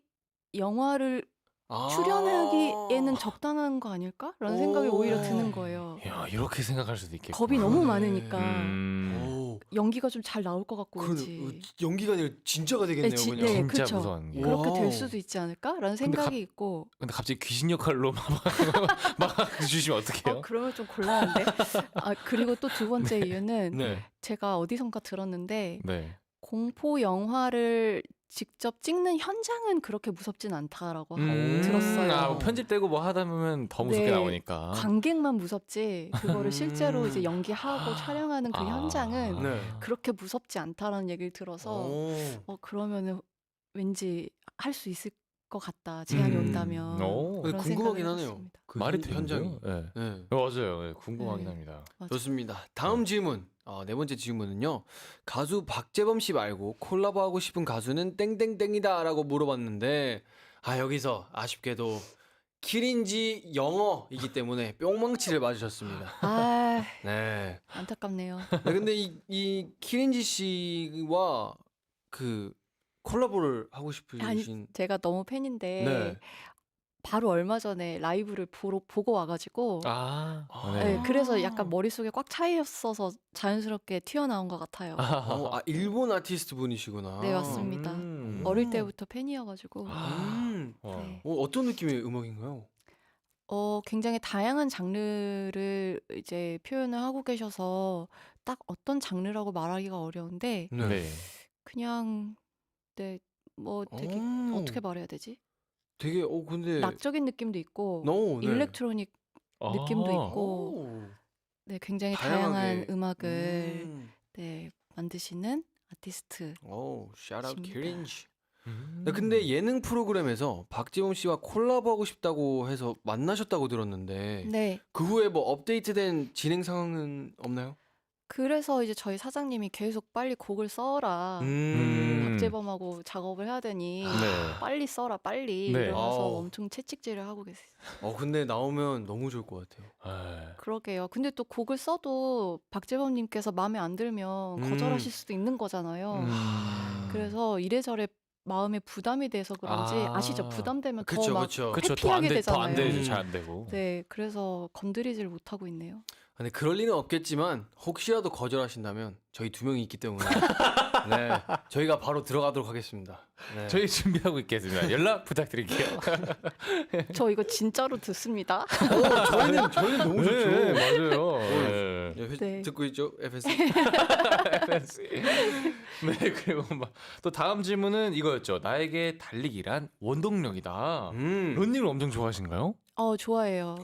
영화를 아. 출연하기에는 적당한 거 아닐까라는 생각이 오. 오히려 드는 거예요. 야, 이렇게 생각할 수도 있겠구나. 겁이 너무 그러네. 많으니까 오. 연기가 좀 잘 나올 것 같고 그러네. 왠지 연기가 아니라 진짜가 되겠네요. 네, 그냥. 네, 진짜 그쵸. 무서운 게. 와. 그렇게 될 수도 있지 않을까라는 생각이 있고 근데 갑자기 귀신 역할로 막 주시면 어떡해요? 그러면 좀 곤란한데 그리고 또 두 번째 이유는 네. 제가 어디선가 들었는데 네. 공포 영화를 직접 찍는 현장은 그렇게 무섭진 않다라고 음. 들었어요. 뭐 편집되고 뭐 하다 보면 더 무섭게 네, 나오니까. 관객만 무섭지 그거를 실제로 이제 연기하고 아. 촬영하는 그 현장은 네. 그렇게 무섭지 않다라는 얘기를 들어서 오. 그러면은 왠지 할 수 있을 것 같다 제안이 음. 온다면 오. 그런 궁금하긴 생각을 하네요. 해봤습니다. 그 말이 현장이. 되는데요? 네. 네. 맞아요. 네, 궁금하긴 네. 합니다. 맞아. 좋습니다. 다음 질문. 네 번째 질문은요. 가수 박재범 씨 말고 콜라보하고 싶은 가수는 땡땡땡이다라고 물어봤는데 여기서 아쉽게도 킬인지 영어이기 때문에 뿅망치를 맞으셨습니다. 아 네. 안타깝네요. 네, 근데 이 킬인지 씨와 그 콜라보를 하고 아니 싶으신 제가 너무 팬인데 네. 바로 얼마 전에 라이브를 보고 와가지고 네. 그래서 약간 머릿속에 꽉 차 있어서 자연스럽게 튀어나온 것 같아요. 일본 아티스트 분이시구나. 네, 맞습니다. 어릴 때부터 팬이어가지고 네. 어떤 느낌의 음악인가요? 굉장히 다양한 장르를 이제 표현을 하고 계셔서 딱 어떤 장르라고 말하기가 어려운데 네. 그냥 네, 뭐 되게 어떻게 말해야 되지? 되게 근데 락적인 느낌도 있고 네. 일렉트로닉 느낌도 있고 오. 네, 굉장히 다양하게. 다양한 음악을 네, 만드시는 아티스트. 샤라웃 십니다. 킬인지. 네, 근데 예능 프로그램에서 박재범 씨와 콜라보하고 싶다고 해서 만나셨다고 들었는데 네. 그 후에 뭐 업데이트된 진행 상황은 없나요? 그래서 이제 저희 사장님이 계속 빨리 곡을 써라. 박재범하고 작업을 해야 되니 네. 빨리 써라 빨리 네. 이러면서 아우. 엄청 채찍질을 하고 계세요. 근데 나오면 너무 좋을 것 같아요. 그러게요. 근데 또 곡을 써도 박재범님께서 마음에 안 들면 거절하실 수도 있는 거잖아요. 그래서 이래저래 마음에 부담이 돼서 그런지 아시죠? 부담되면 더 그쵸, 막 그쵸. 그렇죠. 회피하게 더안 되잖아요. 되죠. 잘 안 되고. 네, 그래서 건드리질 못하고 있네요. 근데 그럴 리는 없겠지만 혹시라도 거절하신다면 저희 두 명이 있기 때문에 네, 저희가 바로 들어가도록 하겠습니다. 네. 저희 준비하고 있겠습니다. 연락 부탁드릴게요. 저 이거 진짜로 듣습니다. 저희는 너무 좋죠. 네, 맞아요. 네. 네. 듣고 있죠, FS. 네, 그리고 또 다음 질문은 이거였죠. 나에게 달리기란 원동력이다. 런닝을 엄청 좋아하신가요? 좋아해요.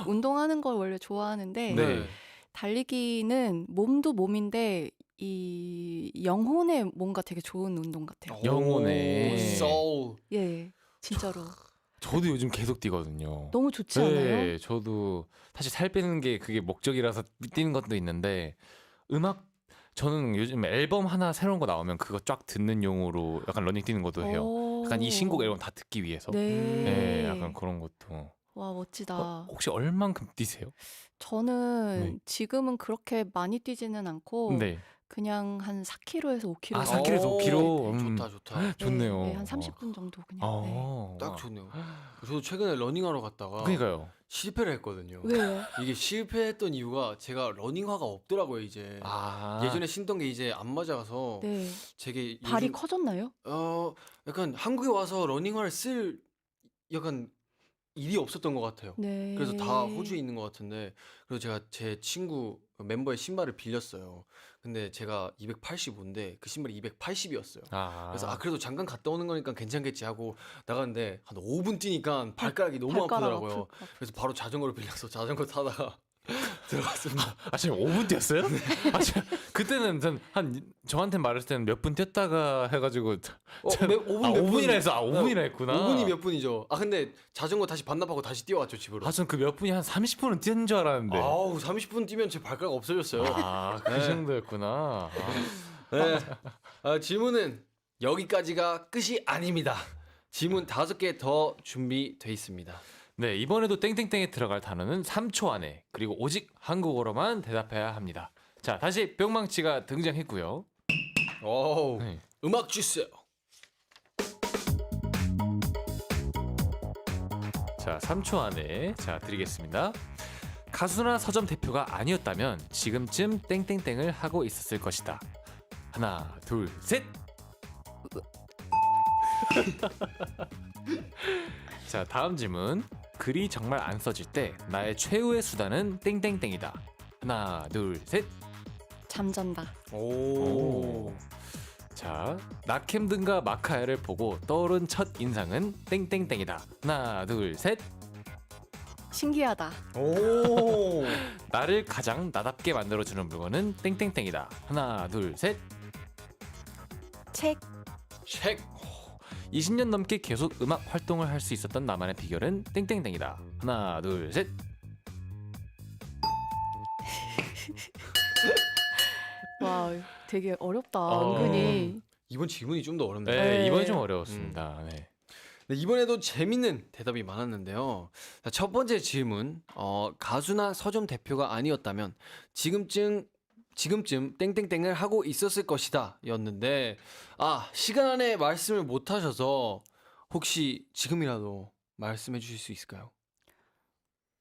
운동하는 걸 원래 좋아하는데 네. 달리기는 몸도 몸인데 이 영혼에 뭔가 되게 좋은 운동 같아요. 영혼에. 소울. 예, 진짜로 저도 요즘 계속 뛰거든요. 너무 좋지 않아요? 네, 저도 사실 살 빼는 게 그게 목적이라서 뛰는 것도 있는데 저는 요즘 앨범 하나 새로운 거 나오면 그거 쫙 듣는 용으로 약간 러닝 뛰는 것도 해요. 약간 이 신곡 앨범 다 듣기 위해서. 네. 네, 약간 그런 것도. 와 멋지다. 혹시 얼만큼 뛰세요? 저는 네. 지금은 그렇게 많이 뛰지는 않고 네. 그냥 한 4km에서 5km. 4km에서 5km. 좋다. 좋네요. 네, 한 30분 정도 그냥. 네. 딱 좋네요. 저도 최근에 러닝하러 갔다가 그러니까요. 실패를 했거든요. 왜요? 이게 실패했던 이유가 제가 러닝화가 없더라고요, 이제. 예전에 신던 게 이제 안 맞아서 네. 제게 발이 요즘 커졌나요? 약간 한국에 와서 러닝화를 쓸 약간 일이 없었던 것 같아요. 네. 그래서 다 호주에 있는 것 같은데 그래서 제가 제 친구 멤버의 신발을 빌렸어요. 근데 제가 285인데 그 신발이 280이었어요. 그래서 그래도 잠깐 갔다 오는 거니까 괜찮겠지 하고 나갔는데 한 5분 뛰니까 발가락이 너무 발가락 아프더라고요. 아플 것 그래서 바로 자전거를 빌려서 자전거 타다가 들어갔습니다. 아 지금 5분 뛰었어요? 아 지금 그때는 한 저한테 말했을 때는 몇 분 뛰었다가 해가지고 5분 아 몇 5분이나 분? 했어. 아 5분이나 했구나. 5분이 몇 분이죠. 아 근데 자전거 다시 반납하고 다시 뛰어왔죠 집으로. 아 전 그 몇 분이 한 30분은 뛰는 줄 알았는데. 아우 30분 뛰면 제 발가락 없어졌어요. 그 네. 정도였구나. 아. 네. 질문은 여기까지가 끝이 아닙니다. 질문 5개 더 준비돼 있습니다. 네, 이번에도 땡땡땡에 들어갈 단어는 3초 안에 그리고 오직 한국어로만 대답해야 합니다. 자, 다시 뿅망치가 등장했고요. 오, 네. 음악 주세요. 자, 3초 안에 자 드리겠습니다. 가수나 서점 대표가 아니었다면 지금쯤 땡땡땡을 하고 있었을 것이다. 하나, 둘, 셋. 자, 다음 질문. 글이 정말 안 써질 때 나의 최후의 수단은 땡땡땡이다. 하나, 둘, 셋. 잠잔다. 오. 자, 낙햄든가 마카야를 보고 떠오른 첫 인상은 땡땡땡이다. 하나, 둘, 셋. 신기하다. 오. 나를 가장 나답게 만들어주는 물건은 땡땡땡이다. 하나, 둘, 셋. 책. 책. 20년 넘게 계속 음악 활동을 할 수 있었던 나만의 비결은 땡땡땡이다. 하나, 둘, 셋. 와, 되게 어렵다. 어. 은근히. 이번 질문이 좀 더 어렵네요. 네, 네. 이번이 좀 어려웠습니다. 네. 네, 이번에도 재밌는 대답이 많았는데요. 자, 첫 번째 질문. 가수나 서점 대표가 아니었다면 지금쯤 땡땡땡을 하고 있었을 것이다 였는데 시간 안에 말씀을 못 하셔서 혹시 지금이라도 말씀해 주실 수 있을까요?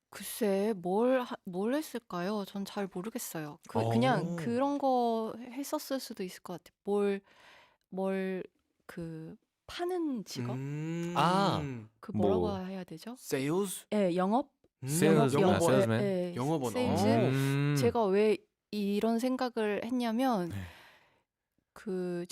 글쎄, 뭘 했을까요? 전 잘 모르겠어요. 오. 그냥 그런 거 했었을 수도 있을 것 같아요. 그 파는 직업? 아. 그 뭐라고 뭐. 해야 되죠? 세일즈? 예, 영업? 세일즈, 영업, 세일즈맨? 예, 영업원. 세일즈? 제가 왜 이런 생각을 했냐면 네. 그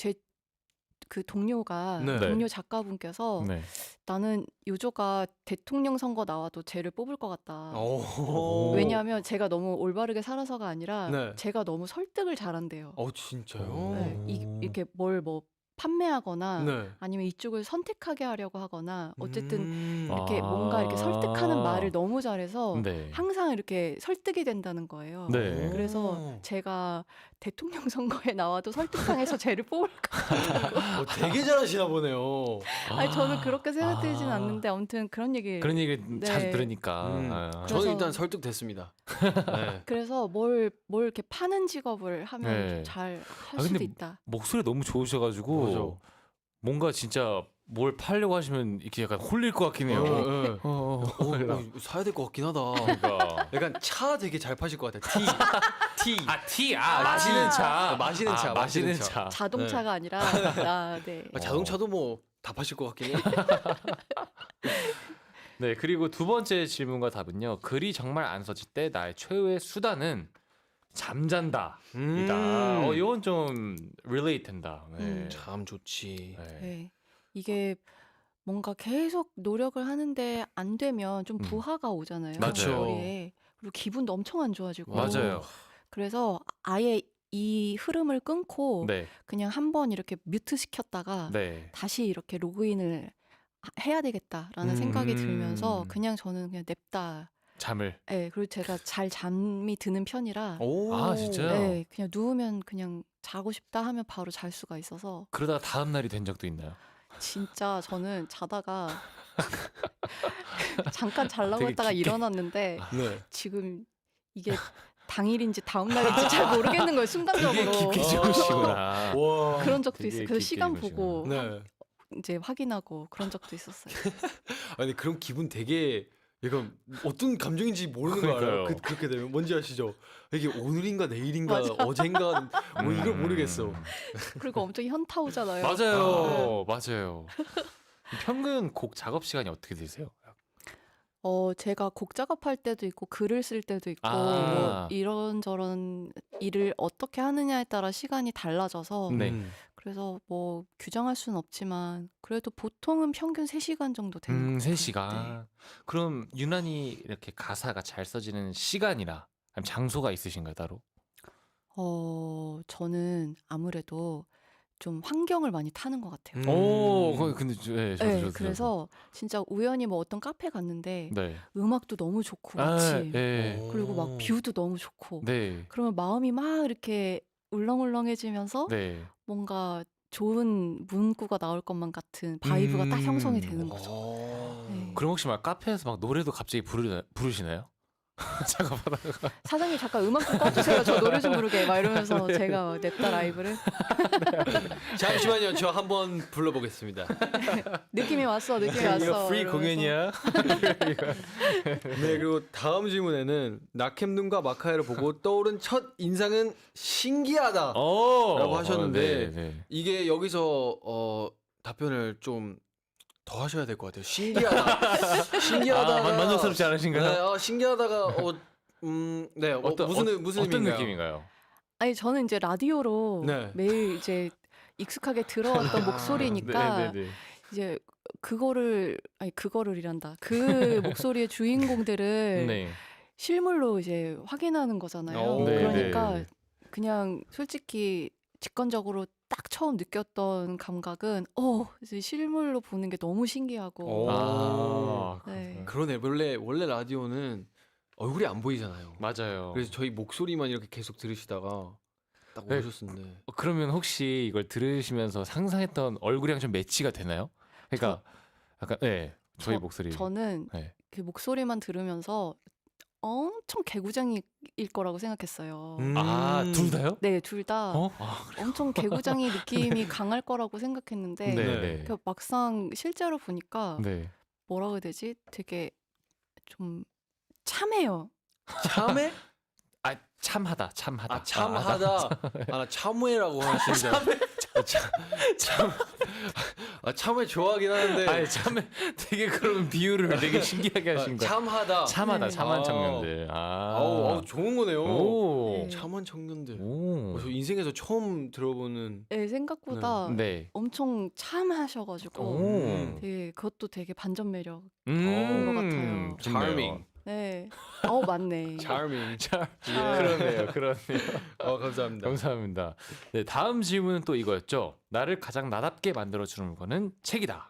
동료가 네. 동료 작가분께서 네. 나는 요조가 대통령 선거 나와도 쟤를 뽑을 것 같다. 오. 왜냐하면 제가 너무 올바르게 살아서가 아니라 네. 제가 너무 설득을 잘한대요. 진짜요? 네, 이렇게 뭘 뭐 판매하거나 네. 아니면 이쪽을 선택하게 하려고 하거나 어쨌든 아. 이렇게 뭔가 이렇게 설득하는 말을 너무 잘해서 네. 항상 이렇게 설득이 된다는 거예요. 네. 그래서 제가 대통령 선거에 나와도 설득당해서 쟤를 뽑을 것 되게 잘하시나 보네요. 아니 저는 그렇게 생각되진 아. 않는데 아무튼 그런 얘기 그런 얘기 네. 자주 들으니까. 저는 그래서- 일단 설득됐습니다. 네. 그래서 뭘 이렇게 파는 직업을 하면 네. 잘 할 아, 수도 근데 있다. 목소리 너무 좋으셔가지고 맞아. 뭔가 진짜 뭘 팔려고 하시면 이렇게 약간 홀릴 것 같긴 해요. 네. 그러니까. 사야 될 것 같긴 하다. 그러니까. 약간 차 되게 잘 파실 것 같아. 티. 티, 마시는 차. 마시는 차, 마시는 마시는 차. 자동차가 아니라 네. 자동차도 뭐 다 파실 것 같긴 해. 네, 그리고 두 번째 질문과 답은요. 글이 정말 안 써질 때 나의 최후의 수단은 잠잔다. 이다. 이건 좀 relate 된다. 네. 참 좋지. 네. 네. 이게 뭔가 계속 노력을 하는데 안 되면 좀 부하가 오잖아요. 맞아요. 머리에. 그리고 기분도 엄청 안 좋아지고. 맞아요. 그래서 아예 이 흐름을 끊고 네. 그냥 한번 이렇게 뮤트 시켰다가 네. 다시 이렇게 로그인을 해야 되겠다라는 생각이 들면서 음. 그냥 저는 그냥 냅다. 잠을. 네, 그리고 제가 잘 잠이 드는 편이라 오. 아, 진짜요? 네, 그냥 누우면 그냥 자고 싶다 하면 바로 잘 수가 있어서 그러다가 다음 날이 된 적도 있나요? 진짜 저는 자다가 잠깐 잘라고 되게 했다가 깊게. 일어났는데 네. 지금 이게 당일인지 다음 날인지 잘 모르겠는 거예요. 순간적으로. 되게 깊게 주무시구나. 와. 그런 적도 되게 있어요. 그래서 깊게 시간 읽으시구나. 보고 네. 이제 확인하고 그런 적도 있었어요. 아니 그럼 기분 되게 약간 어떤 감정인지 모르는 거 알아요. 그러니까요. 그렇게 되면 뭔지 아시죠? 이게 오늘인가 내일인가 맞아. 어젠가 뭐 이걸 모르겠어. 그리고 엄청 현타 오잖아요. 맞아요. 맞아요. 평균 곡 작업 시간이 어떻게 되세요? 제가 곡 작업할 때도 있고 글을 쓸 때도 있고 아. 뭐 이런저런 일을 어떻게 하느냐에 따라 시간이 달라져서 네. 그래서 뭐 규정할 수는 없지만 그래도 보통은 평균 3시간 정도 되는 것 같아요. 3시간. 네. 그럼 유난히 이렇게 가사가 잘 써지는 시간이나 아니면 장소가 있으신가요 따로? 저는 아무래도 좀 환경을 많이 타는 것 같아요. 오, 근데 네, 저도. 그래서 진짜 우연히 뭐 어떤 카페 갔는데 네. 음악도 너무 좋고 마침 네. 그리고 막 뷰도 너무 좋고 네. 그러면 마음이 막 이렇게 울렁울렁해지면서 네. 뭔가 좋은 문구가 나올 것만 같은 바이브가 딱 형성이 되는 거죠. 네. 그럼 혹시 막 카페에서 막 노래도 갑자기 부르시나요? 작업하다가. 사장님 잠깐 음악 좀 꺼주세요. 저 노래 좀 부르게 막 이러면서 제가 냈다 라이브를 잠시만요. 저 한번 불러보겠습니다. 느낌이 왔어. 이거 프리 이러면서. 공연이야? 네, 그리고 다음 질문에는 낙햄눈과 마카야를 보고 떠오른 첫 인상은 신기하다. 라고 하셨는데 네. 이게 여기서 답변을 좀 더 하셔야 될 것 같아요. 신기하다. 신기하다가 만족스럽지 않으신가요? 네, 신기하다가 네, 무슨 어떤 의미인가요? 느낌인가요? 아니 저는 이제 라디오로 네. 매일 이제 익숙하게 들어왔던 목소리니까 네. 이제 그거를이란다. 그 목소리의 주인공들을 네. 실물로 이제 확인하는 거잖아요. 네, 그러니까 네. 그냥 솔직히 직관적으로 딱 처음 느꼈던 감각은 이제 실물로 보는 게 너무 신기하고 네. 그러네. 원래 라디오는 얼굴이 안 보이잖아요. 맞아요. 그래서 저희 목소리만 이렇게 계속 들으시다가 딱 네. 오셨는데. 그러면 혹시 이걸 들으시면서 상상했던 얼굴이랑 좀 매치가 되나요? 그러니까 약간 저희 목소리. 저는 네. 그 목소리만 들으면서 엄청 개구장이일 거라고 생각했어요. 둘 다요? 네, 둘 다 그래요? 엄청 개구장이 느낌이 강할 거라고 생각했는데 네. 그 막상 실제로 보니까 네. 뭐라고 해야 되지? 되게 좀 참해요. 참해? 참하다. 참하다. 나 참외라고 하시는 줄 참외 좋아하긴 하는데. 참에 되게 그런 비유를 되게 신기하게 하신 거예요. 참하다. 참하다. 네. 참한 청년들. 좋은 거네요. 오. 네. 참한 청년들. 오. 저 인생에서 처음 들어보는. 네, 생각보다 네. 엄청 참하셔가지고 오. 되게 그것도 되게 반전 매력. 것 같아요. charming. 네, 맞네. charming. 그러네요. 감사합니다. 감사합니다. 네, 다음 질문은 또 이거였죠. 나를 가장 나답게 만들어주는 거는 책이다.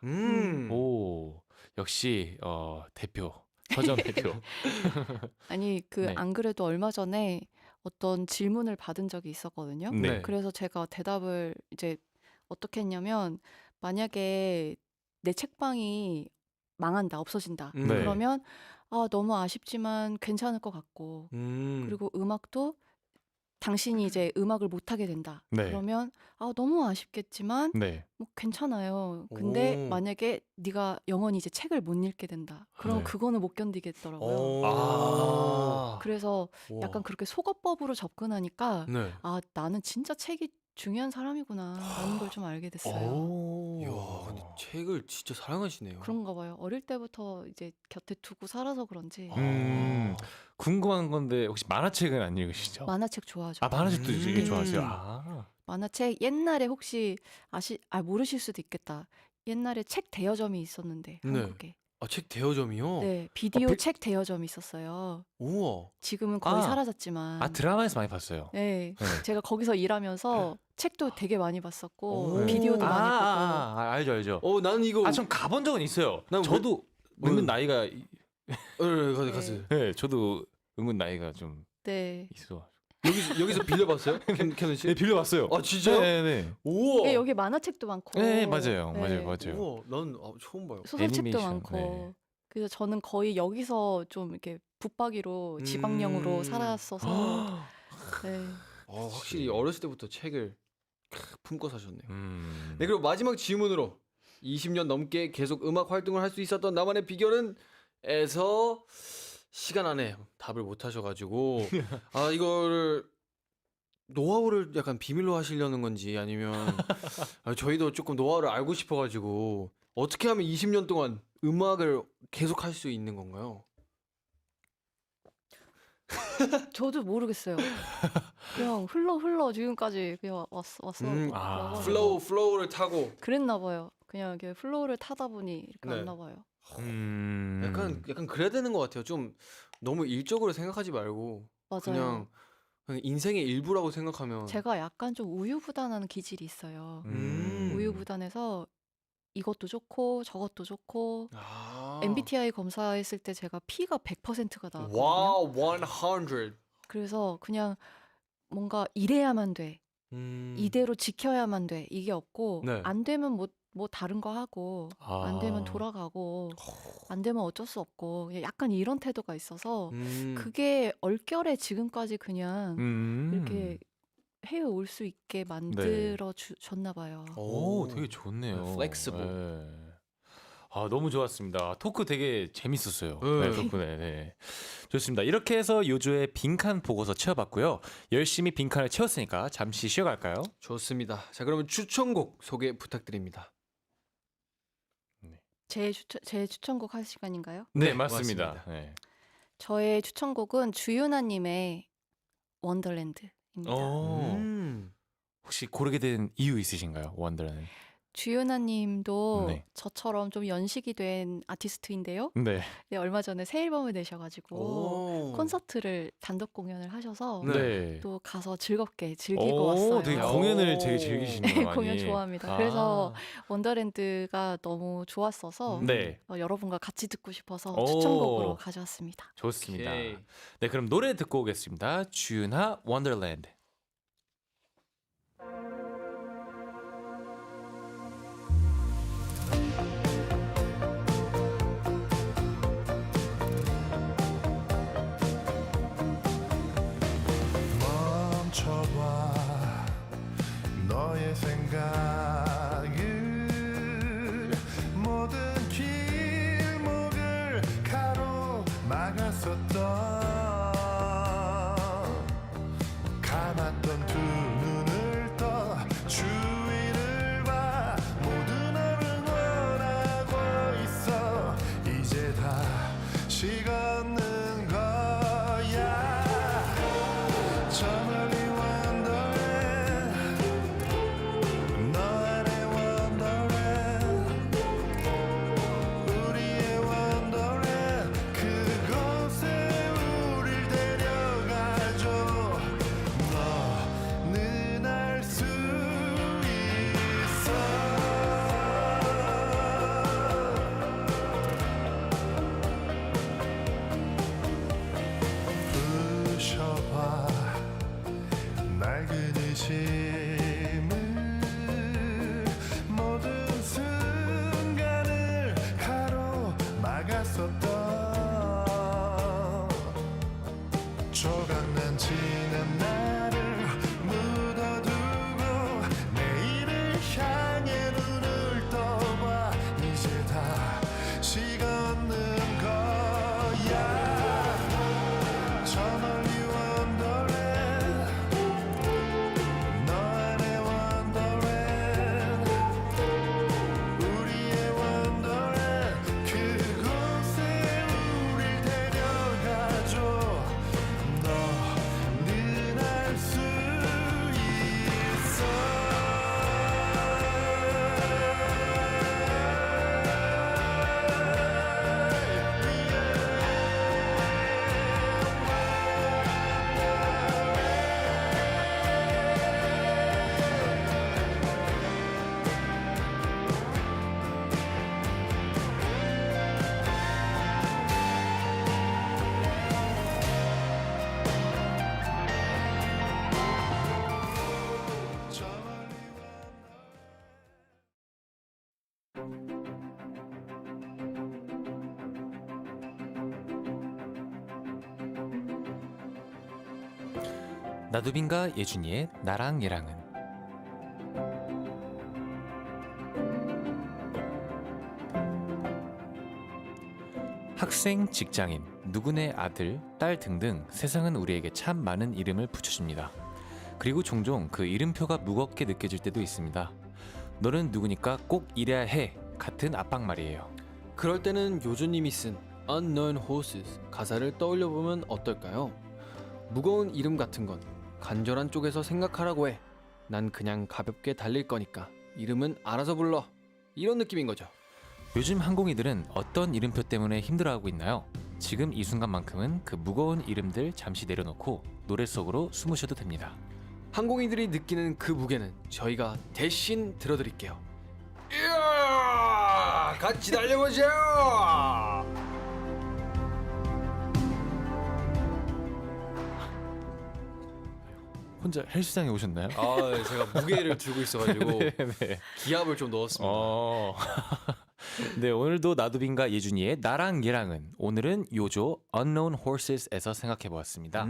오, 역시 대표, 서점 대표. 아니 네. 안 그래도 얼마 전에 어떤 질문을 받은 적이 있었거든요. 네. 그래서 제가 대답을 이제 어떻게 했냐면 만약에 내 책방이 망한다, 없어진다. 네. 그러면 너무 아쉽지만 괜찮을 것 같고 그리고 음악도 당신이 이제 음악을 못 하게 된다. 네. 그러면 너무 아쉽겠지만 네. 뭐 괜찮아요. 근데 오. 만약에 네가 영원히 이제 책을 못 읽게 된다. 그럼 네. 그거는 못 견디겠더라고요. 그래서 우와. 약간 그렇게 속어법으로 접근하니까 네. 나는 진짜 책이 중요한 사람이구나 라는 걸 좀 알게 됐어요. 이야, 근데 책을 진짜 사랑하시네요. 그런가 봐요. 어릴 때부터 이제 곁에 두고 살아서 그런지 궁금한 건데 혹시 만화책은 안 읽으시죠? 만화책 좋아하죠. 만화책도 되게 음. 좋아하세요. 만화책 옛날에 혹시 모르실 수도 있겠다. 옛날에 책 대여점이 있었는데 네. 한국에. 책 대여점이요? 네, 비디오 책 대여점이 있었어요. 우와. 지금은 거의 아. 사라졌지만. 드라마에서 많이 봤어요. 네, 네. 제가 거기서 일하면서 책도 되게 많이 봤었고 오. 비디오도 많이 보고. 알죠. 나는 이거. 전 가본 적은 있어요. 난 저도 은근 나이가 가스. 네, 저도 은근 나이가 좀 네. 있어. 여기서 빌려봤어요? 캐논 씨? 네, 빌려봤어요. 진짜요? 네. 우와. 네, 여기 만화책도 많고. 네, 맞아요. 네, 맞아요. 우와, 난 처음 봐요. 소설책도 애니메이션, 많고. 네. 그래서 저는 거의 여기서 좀 이렇게 붙박이로 지방령으로 살았어서. 네. 확실히 어렸을 때부터 책을 품고 사셨네요. 음. 네, 그리고 마지막 질문으로 20년 넘게 계속 음악 활동을 할 수 있었던 나만의 비결은 에서 시간 안에 답을 못 하셔가지고 이거를 노하우를 약간 비밀로 하시려는 건지 아니면 저희도 조금 노하우를 알고 싶어가지고 어떻게 하면 20년 동안 음악을 계속 할 수 있는 건가요? 저도 모르겠어요. 그냥 흘러 지금까지 그냥 왔어. 플로우를 타고 그랬나 봐요. 그냥 이렇게 플로우를 타다 보니 이렇게 네. 왔나 봐요. 약간 그래야 되는 것 같아요. 좀 너무 일적으로 생각하지 말고 맞아요. 그냥 인생의 일부라고 생각하면 제가 약간 좀 우유부단한 기질이 있어요. 우유부단해서 이것도 좋고 저것도 좋고 아. MBTI 검사했을 때 제가 P가 100%가 나왔거든요. 와우 100. 그래서 그냥 뭔가 이래야만 돼. 이대로 지켜야만 돼. 이게 없고 네. 안 되면 뭐 다른 거 하고 안 되면 돌아가고 안 되면 어쩔 수 없고 그냥 약간 이런 태도가 있어서 그게 얼결에 지금까지 그냥 이렇게 해올 수 있게 만들어 줬나 봐요. 오, 되게 좋네요. 네, flexible. 네. 아, 너무 좋았습니다. 토크 되게 재밌었어요. 네. 네, 덕분에. 네. 좋습니다. 이렇게 해서 요조의 빈칸 보고서 채워봤고요. 열심히 빈칸을 채웠으니까 잠시 쉬어갈까요? 좋습니다. 자, 그러면 추천곡 소개 부탁드립니다. 제 추천곡 할 시간인가요? 네, 맞습니다. 맞습니다. 네. 저의 추천곡은 주윤아님의 원더랜드입니다. 오, 음. 혹시 고르게 된 이유 있으신가요? 원더랜드. 주윤아님도 네. 저처럼 좀 연식이 된 아티스트인데요. 네. 네, 얼마 전에 새 앨범을 내셔가지고 오. 콘서트를 단독 공연을 하셔서 네. 또 가서 즐겁게 즐기고 오, 왔어요. 되게 오. 공연을 되게 즐기시네요. 네, 많이. 공연 좋아합니다. 아. 그래서 원더랜드가 너무 좋았어서 네. 여러분과 같이 듣고 싶어서 오. 추천곡으로 가져왔습니다. 좋습니다. 오케이. 네, 그럼 노래 듣고 오겠습니다. 주윤아 원더랜드. 멈춰봐 너의 생각을 모든 길목을 가로막았었던 감았던 두 눈을 떠 주위를 봐 모든 너를 원하고 있어 이제 다시 걷는 거야 저 멀리 원더랜드 너 안에 원더랜드 우리의 원더랜드 그곳에 우릴 데려가줘 너는 알 수 있어 부셔봐 낡은 의심을 모든 순간을 가로막았었던 조각난 지난 날을 묻어두고 내일을 향해 눈을 떠봐 이제 다시 걷는 거야 저 멀리 원더랜드 너 안에 원더랜드 우리의 원더랜드 그곳에 우릴 데려가줘 너는 알 수 있어 저 멀리 나두빈과 예준이의 나랑 얘랑은. 학생, 직장인, 누구네 아들, 딸 등등 세상은 우리에게 참 많은 이름을 붙여줍니다. 그리고 종종 그 이름표가 무겁게 느껴질 때도 있습니다. 너는 누구니까 꼭 이래야 해 같은 압박 말이에요. 그럴 때는 요조님이 쓴 Unknown Horses 가사를 떠올려 보면 어떨까요? 무거운 이름 같은 건 간절한 쪽에서 생각하라고 해. 난 그냥 가볍게 달릴 거니까 이름은 알아서 불러. 이런 느낌인 거죠. 요즘 항공이들은 어떤 이름표 때문에 힘들어하고 있나요? 지금 이 순간만큼은 그 무거운 이름들 잠시 내려놓고 노래 속으로 숨으셔도 됩니다. 항공인들이 느끼는 그 무게는 저희가 대신 들어드릴게요. 이야, 같이 달려보자. 혼자 헬스장에 오셨나요? 아, 제가 무게를 들고 있어가지고 네. 기압을 좀 넣었습니다. 네, 오늘도 나두빈과 예준이의 나랑 얘랑은 오늘은 요조 Unknown Horses에서 생각해 보았습니다.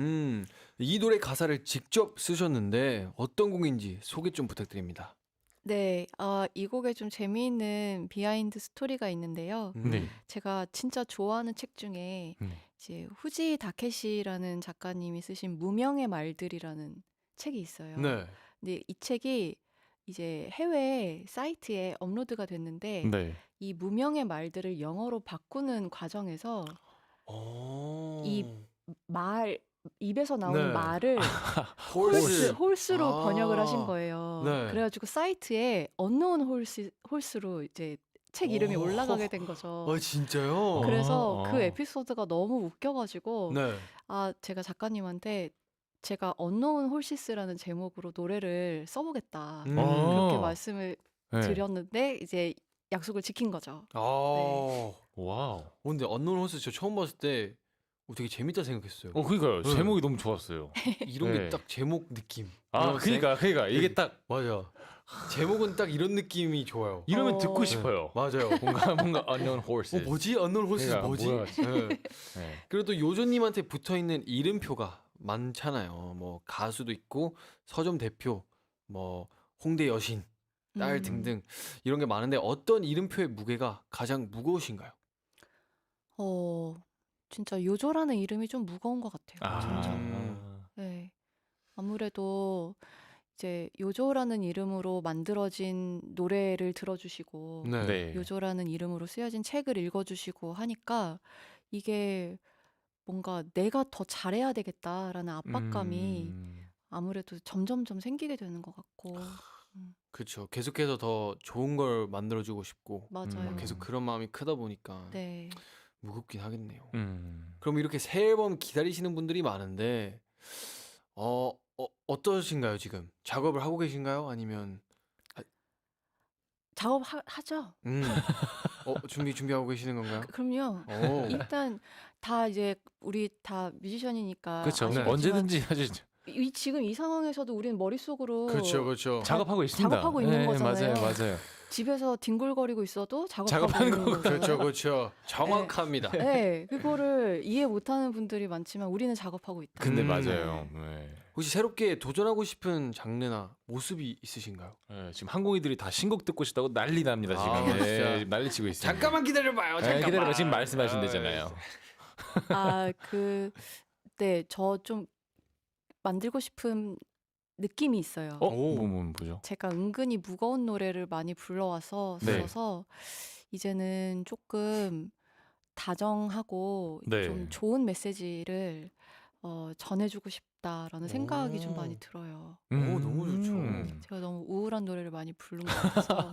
이 노래 가사를 직접 쓰셨는데 어떤 곡인지 소개 좀 부탁드립니다. 네, 이 곡에 좀 재미있는 비하인드 스토리가 있는데요. 네. 제가 진짜 좋아하는 책 중에 이제 후지 다케시라는 작가님이 쓰신 무명의 말들이라는 책이 있어요. 네. 근데 이 책이 이제 해외 사이트에 업로드가 됐는데 네. 이 무명의 말들을 영어로 바꾸는 과정에서 이 말 입에서 나오는 네. 말을 홀스로 아. 번역을 하신 거예요. 네. 그래가지고 사이트에 언노운 홀스로 이제 책 이름이 오. 올라가게 된 거죠. 아, 진짜요? 그래서 아. 그 에피소드가 너무 웃겨가지고 네. 제가 작가님한테 제가 언노운 홀시스라는 제목으로 노래를 써보겠다 그렇게 말씀을 네. 드렸는데 이제 약속을 지킨 거죠. 와우. 근데 언노운 호스 저 처음 봤을 때 되게 재밌다 생각했어요. 그러니까요. 네. 제목이 너무 좋았어요. 이런 네. 게 딱 제목 느낌. 아, 그러니까 이게 딱 맞아. 제목은 딱 이런 느낌이 좋아요. 이러면 듣고 네. 싶어요. 맞아요. 뭔가 Unknown Horses. 뭐지? 언노운 호스 그러니까 뭐지? 뭐야, 네. 네. 그리고 또 요조님한테 붙어 있는 이름표가 많잖아요. 뭐 가수도 있고 서점 대표, 뭐 홍대 여신, 딸 음. 등등 이런 게 많은데 어떤 이름표의 무게가 가장 무거우신가요? 진짜 요조라는 이름이 좀 무거운 것 같아요. 점점. 네. 아무래도 이제 요조라는 이름으로 만들어진 노래를 들어주시고 네. 요조라는 이름으로 쓰여진 책을 읽어주시고 하니까 이게 뭔가 내가 더 잘해야 되겠다라는 압박감이 아무래도 점점점 생기게 되는 것 같고 그렇죠. 계속해서 더 좋은 걸 만들어주고 싶고 맞아요. 계속 그런 마음이 크다 보니까 네. 무겁긴 하겠네요. 음. 그럼 이렇게 새 앨범 기다리시는 분들이 많은데 어떠신가요 지금? 작업을 하고 계신가요? 아니면 작업하죠. 준비하고 계시는 건가요? 그럼요. 오. 일단 다 이제 우리 다 뮤지션이니까 그렇죠. 네. 언제든지 사실 지금 이 상황에서도 우리는 머릿속으로 그렇죠. 작업하고 있습니다. 작업하고 있는 거잖아요. 맞아요. 집에서 뒹굴거리고 있어도 작업하고 작업하는 있는 거잖아요. 그렇죠. 정확합니다. 네, 그거를 이해 못하는 분들이 많지만 우리는 작업하고 있다. 근데 음. 맞아요. 네. 혹시 새롭게 도전하고 싶은 장르나 모습이 있으신가요? 네, 지금 항공이들이 다 신곡 듣고 싶다고 난리 납니다 지금. 아, 네, 진짜. 지금 난리치고 있어요. 잠깐만 기다려봐요. 잠깐만. 기다려봐. 지금 말씀하신대잖아요. 네, 저 좀 만들고 싶은 느낌이 있어요. 뭐죠? 제가 은근히 무거운 노래를 많이 불러와서 네. 써서 이제는 조금 다정하고 네. 좀 좋은 메시지를 전해주고 싶다라는 생각이 좀 많이 들어요. 너무 좋죠. 제가 너무 우울한 노래를 많이 부른 것 같아서.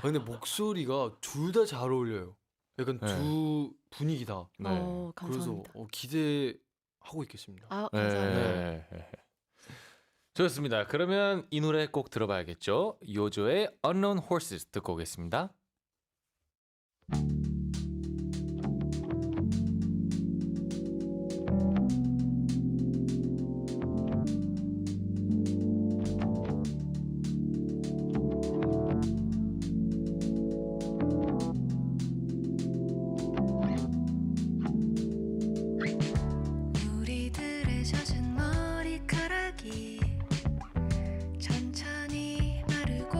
근데 목소리가 둘 다 잘 어울려요. 약간 네. 두 분위기 다. 네. 그래서 감사합니다. 기대하고 있겠습니다. 감사합니다. 네. 좋습니다. 그러면 이 노래 꼭 들어봐야겠죠. 요조의 Unknown Horses 듣고 오겠습니다. 우리들의 젖은 머리카락이 천천히 마르고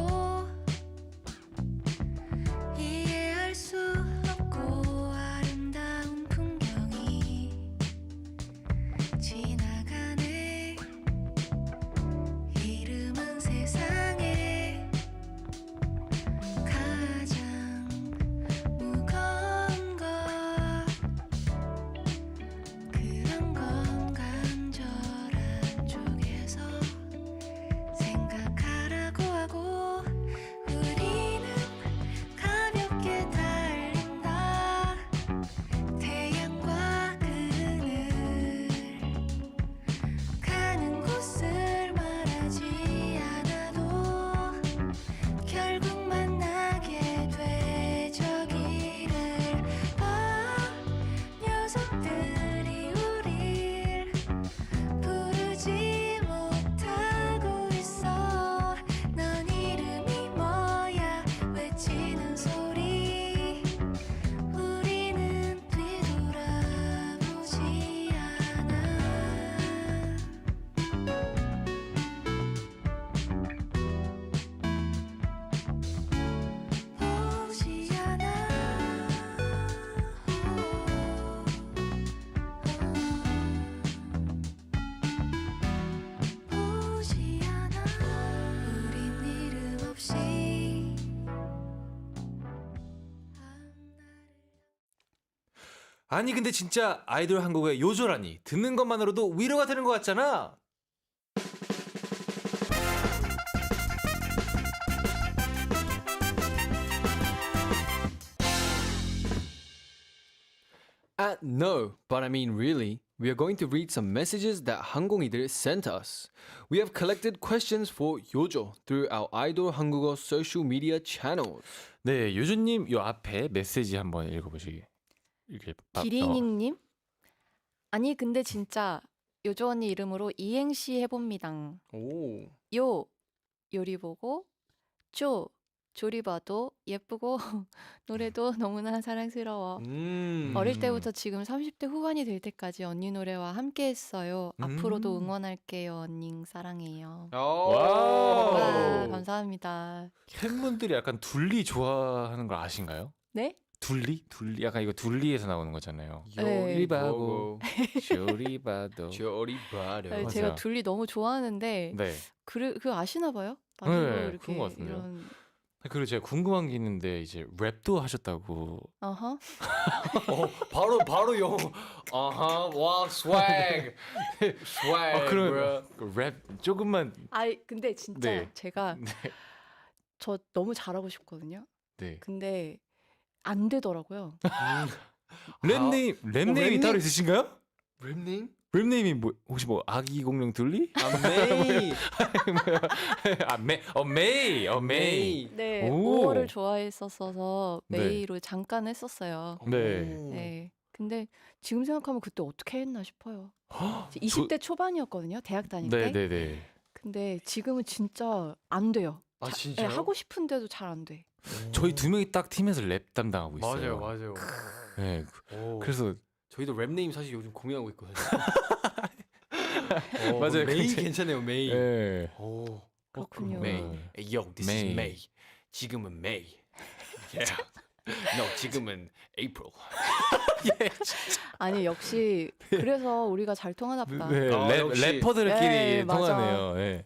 아니 근데 진짜 아이돌 한국의 요조라니 듣는 것만으로도 위로가 되는 것 같잖아. No, but I mean really. We are going to read some messages that 항공이들 sent us. We have collected questions for 요조 through our idol 한국어 social media channels. 네, 요조님 요 앞에 메시지 한번 읽어보시기. 이렇게 기링잉님? 아니 근데 진짜 요조 언니 이름으로 이행시 해봅니다. 오. 요 요리 보고 쪼 조리 봐도 예쁘고 노래도 너무나 사랑스러워. 어릴 때부터 지금 30대 후반이 될 때까지 언니 노래와 함께 했어요. 앞으로도 응원할게요. 언니 사랑해요. 와우. 와, 감사합니다. 팬분들이 약간 둘리 좋아하는 걸 아신가요? 네? 둘리? 둘리? 약간 이거 둘리에서 나오는 거잖아요. 네. 요리 봐고 조리 봐도. 조리 봐도. 네, 맞아요. 제가 둘리 너무 좋아하는데 네. 그 아시나 봐요? 나중에 네, 이렇게 그런 것 같은데요. 이런 그리고 제가 궁금한 게 있는데 이제 랩도 하셨다고. 어허. 바로 영어. 아하. 와, swag. swag. 아, 그럼 랩 조금만. 아이 근데 진짜 네. 제가 저 너무 잘하고 싶거든요. 네. 근데 안 되더라고요. 랩네임 랩네임이 랩네임? 따로 있으신가요? 랩님? 랩네임이 뭐 혹시 뭐 아기 공룡 둘리? 메이. 메이. 네, 오. 5월을 좋아했었어서 네. 메이로 잠깐 했었어요. 네. 네. 근데 지금 생각하면 그때 어떻게 했나 싶어요. 20대 초반이었거든요. 대학 다닐 때. 네네네. 근데 지금은 진짜 안 돼요. 아, 네, 진짜요? 하고 싶은데도 잘 안 돼. 저희 두 명이 딱 팀에서 랩 담당하고 있어요. 맞아요. 네. 오. 그래서 저희도 랩네임 사실 요즘 고민하고 있거든요. 맞아요. 메이 근데- 괜찮네요. 메이. 네. 오. 그렇군요. 메이. Yo, this 메이. is May. 지금은 May. Yeah. No, 지금은 April. 아니 역시 그래서 우리가 잘 통하나 보다. 네, 아, 역시. 래퍼들끼리 네, 맞아. 통하네요. 네.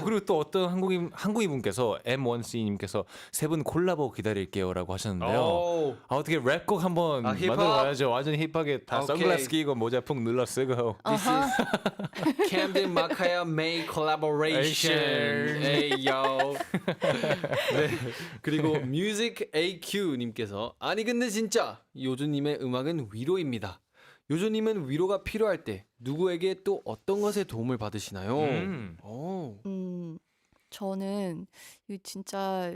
그리고 또 어떤 한국인 분께서 M1C님께서 세 분 콜라보 기다릴게요라고 하셨는데요. 오. 어떻게 랩곡 한번 아, 힙합? 만들어봐야죠. 완전 힙하게 다 오케이. 선글라스 끼고 모자 푹 눌러 쓰고. This is Camden 마카야 May collaboration. Hey yo. 네. 그리고 Music AQ 님께서 아니 근데 진짜 요조님의 음악은 위로입니다. 요조님은 위로가 필요할 때 누구에게 또 어떤 것에 도움을 받으시나요? 오. 저는 이 진짜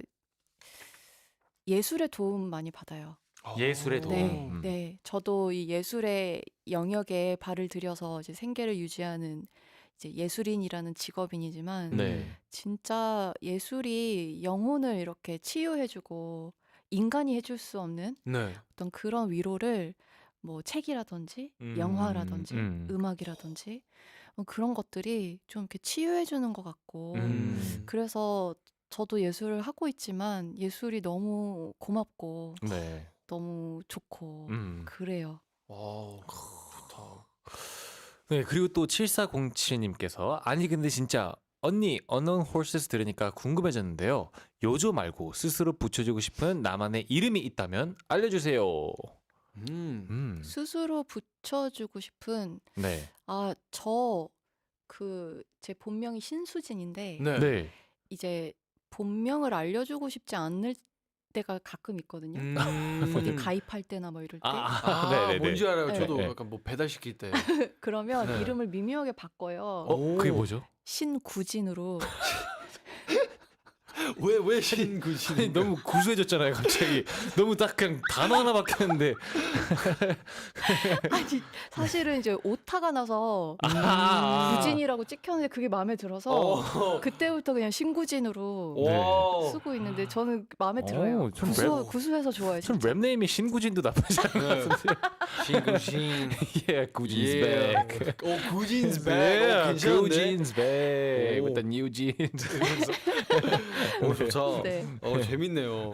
예술의 도움 많이 받아요. 예술의 도움. 네, 네. 저도 이 예술의 영역에 발을 들여서 이제 생계를 유지하는 이제 예술인이라는 직업인이지만 네. 진짜 예술이 영혼을 이렇게 치유해주고 인간이 해줄 수 없는 네. 어떤 그런 위로를 뭐 책이라든지 영화라든지 음악이라든지 그런 것들이 좀 이렇게 치유해주는 것 같고 그래서 저도 예술을 하고 있지만 예술이 너무 고맙고 네. 너무 좋고 그래요. 와우. 좋다. 네, 그리고 또 7407님께서 아니 근데 진짜 언니 Unknown Horses 들으니까 궁금해졌는데요. 요조 말고 스스로 붙여주고 싶은 나만의 이름이 있다면 알려주세요. 스스로 붙여주고 싶은 네. 저 제 본명이 신수진인데 네. 네. 이제 본명을 알려주고 싶지 않을 때가 가끔 있거든요. 어디 가입할 때나 뭐 이럴 때 네네네. 뭔지 알아요. 네. 저도 네. 약간 뭐 배달 시킬 때. 그러면 네. 이름을 미묘하게 바꿔요. 그게 뭐죠? 신구진으로. 왜 신구신? 아니, 너무 구수해졌잖아요, 갑자기. 너무 딱 그냥 단어 하나 바뀌었는데. 아니 사실은 이제 오타가 나서 구진이라고 찍혔는데 그게 마음에 들어서 그때부터 그냥 신구진으로 와. 쓰고 있는데 저는 마음에 들어요. 좀 구수해서 좋아요. 좀 진짜. 랩네임이 신구진도 나쁘지 않은 것 같은데. 신구신. 예, 구진's back. 오, 구진's back. Yeah, 오, 괜찮은데? 구진's back 오. with the new jeans. 오, 좋다. 네. 재밌네요.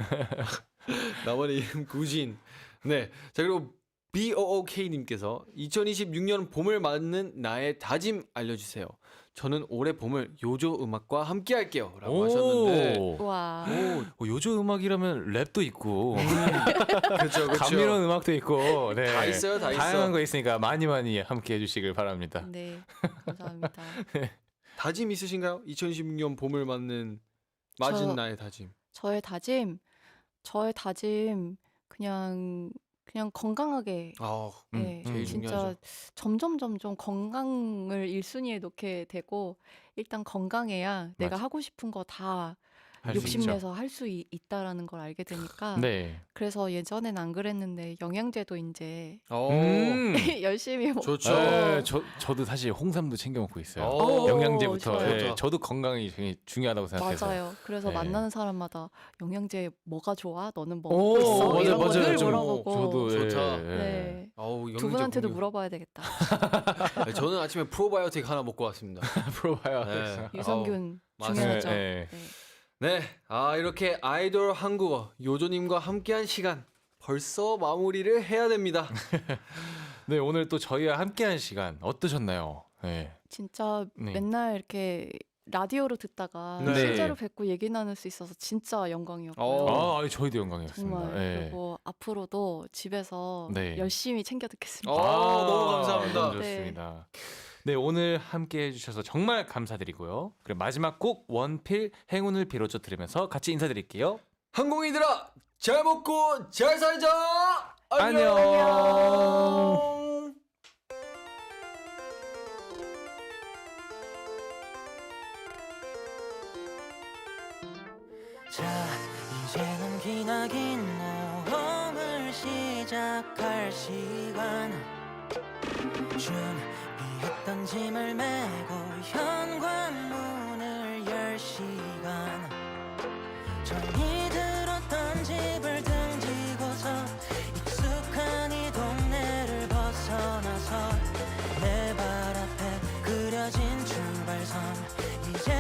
나만의 이름 구진. 네. 자, 그리고 BOOK님께서 2026년 봄을 맞는 나의 다짐 알려주세요. 저는 올해 봄을 요조 음악과 함께 할게요. 라고 하셨는데. 와. 요조 음악이라면 랩도 있고 그렇죠, 감미로운 음악도 있고 네. 다 있어요, 다 있어. 다양한 거 있으니까 많이 함께 해주시길 바랍니다. 네. 감사합니다. 다짐 있으신가요? 2026년 봄을 맞는 나의 다짐. 저의 다짐 그냥 건강하게 네, 제일 진짜 중요하죠. 점점 건강을 1순위에 놓게 되고 일단 건강해야 내가 맞아. 하고 싶은 거 다 할수 있죠. 욕심내서 할 수 있다라는 걸 알게 되니까 네. 그래서 예전엔 안 그랬는데 영양제도 이제 열심히 좋죠. 네, 저도 사실 홍삼도 챙겨 먹고 있어요. 오, 영양제부터. 좋아요. 네, 좋다. 저도 건강이 굉장히 중요하다고 생각해서. 맞아요. 그래서 네. 만나는 사람마다 영양제 뭐가 좋아? 너는 뭐 오, 먹고 있어? 맞아요, 이런 거 맞아요. 늘 좀 물어보고 저도 좋다. 네. 아우, 두 분한테도 공유. 물어봐야 되겠다. 네, 저는 아침에 프로바이오틱 하나 먹고 왔습니다. 프로바이오. 네. 유산균 맞아요. 중요하죠. 네. 네. 네, 이렇게 아이돌 한국어 요조님과 함께한 시간 벌써 마무리를 해야 됩니다. 네, 오늘 또 저희와 함께한 시간 어떠셨나요? 네. 진짜 네. 맨날 이렇게 라디오로 듣다가 네. 실제로 뵙고 얘기 나눌 수 있어서 진짜 영광이었고요. 어. 저희도 영광이었습니다. 정말 네. 그리고 앞으로도 집에서 네. 열심히 챙겨 듣겠습니다. 너무 감사합니다. 너무 좋습니다. 네, 오늘 함께 해주셔서 정말 감사드리고요. 그리고 마지막 곡 원필 행운을 빌어줘 들으면서 같이 인사드릴게요. 항공이들아, 잘 먹고 잘 살자. 안녕. 자, 이제는 기나긴 모험을 시작할 시간. 준비했던 짐을 메고 현관문을 열 시간. 정이 들었던 집을 등지고서 익숙한 이 동네를 벗어나서 내 발 앞에 그려진 출발선. 이제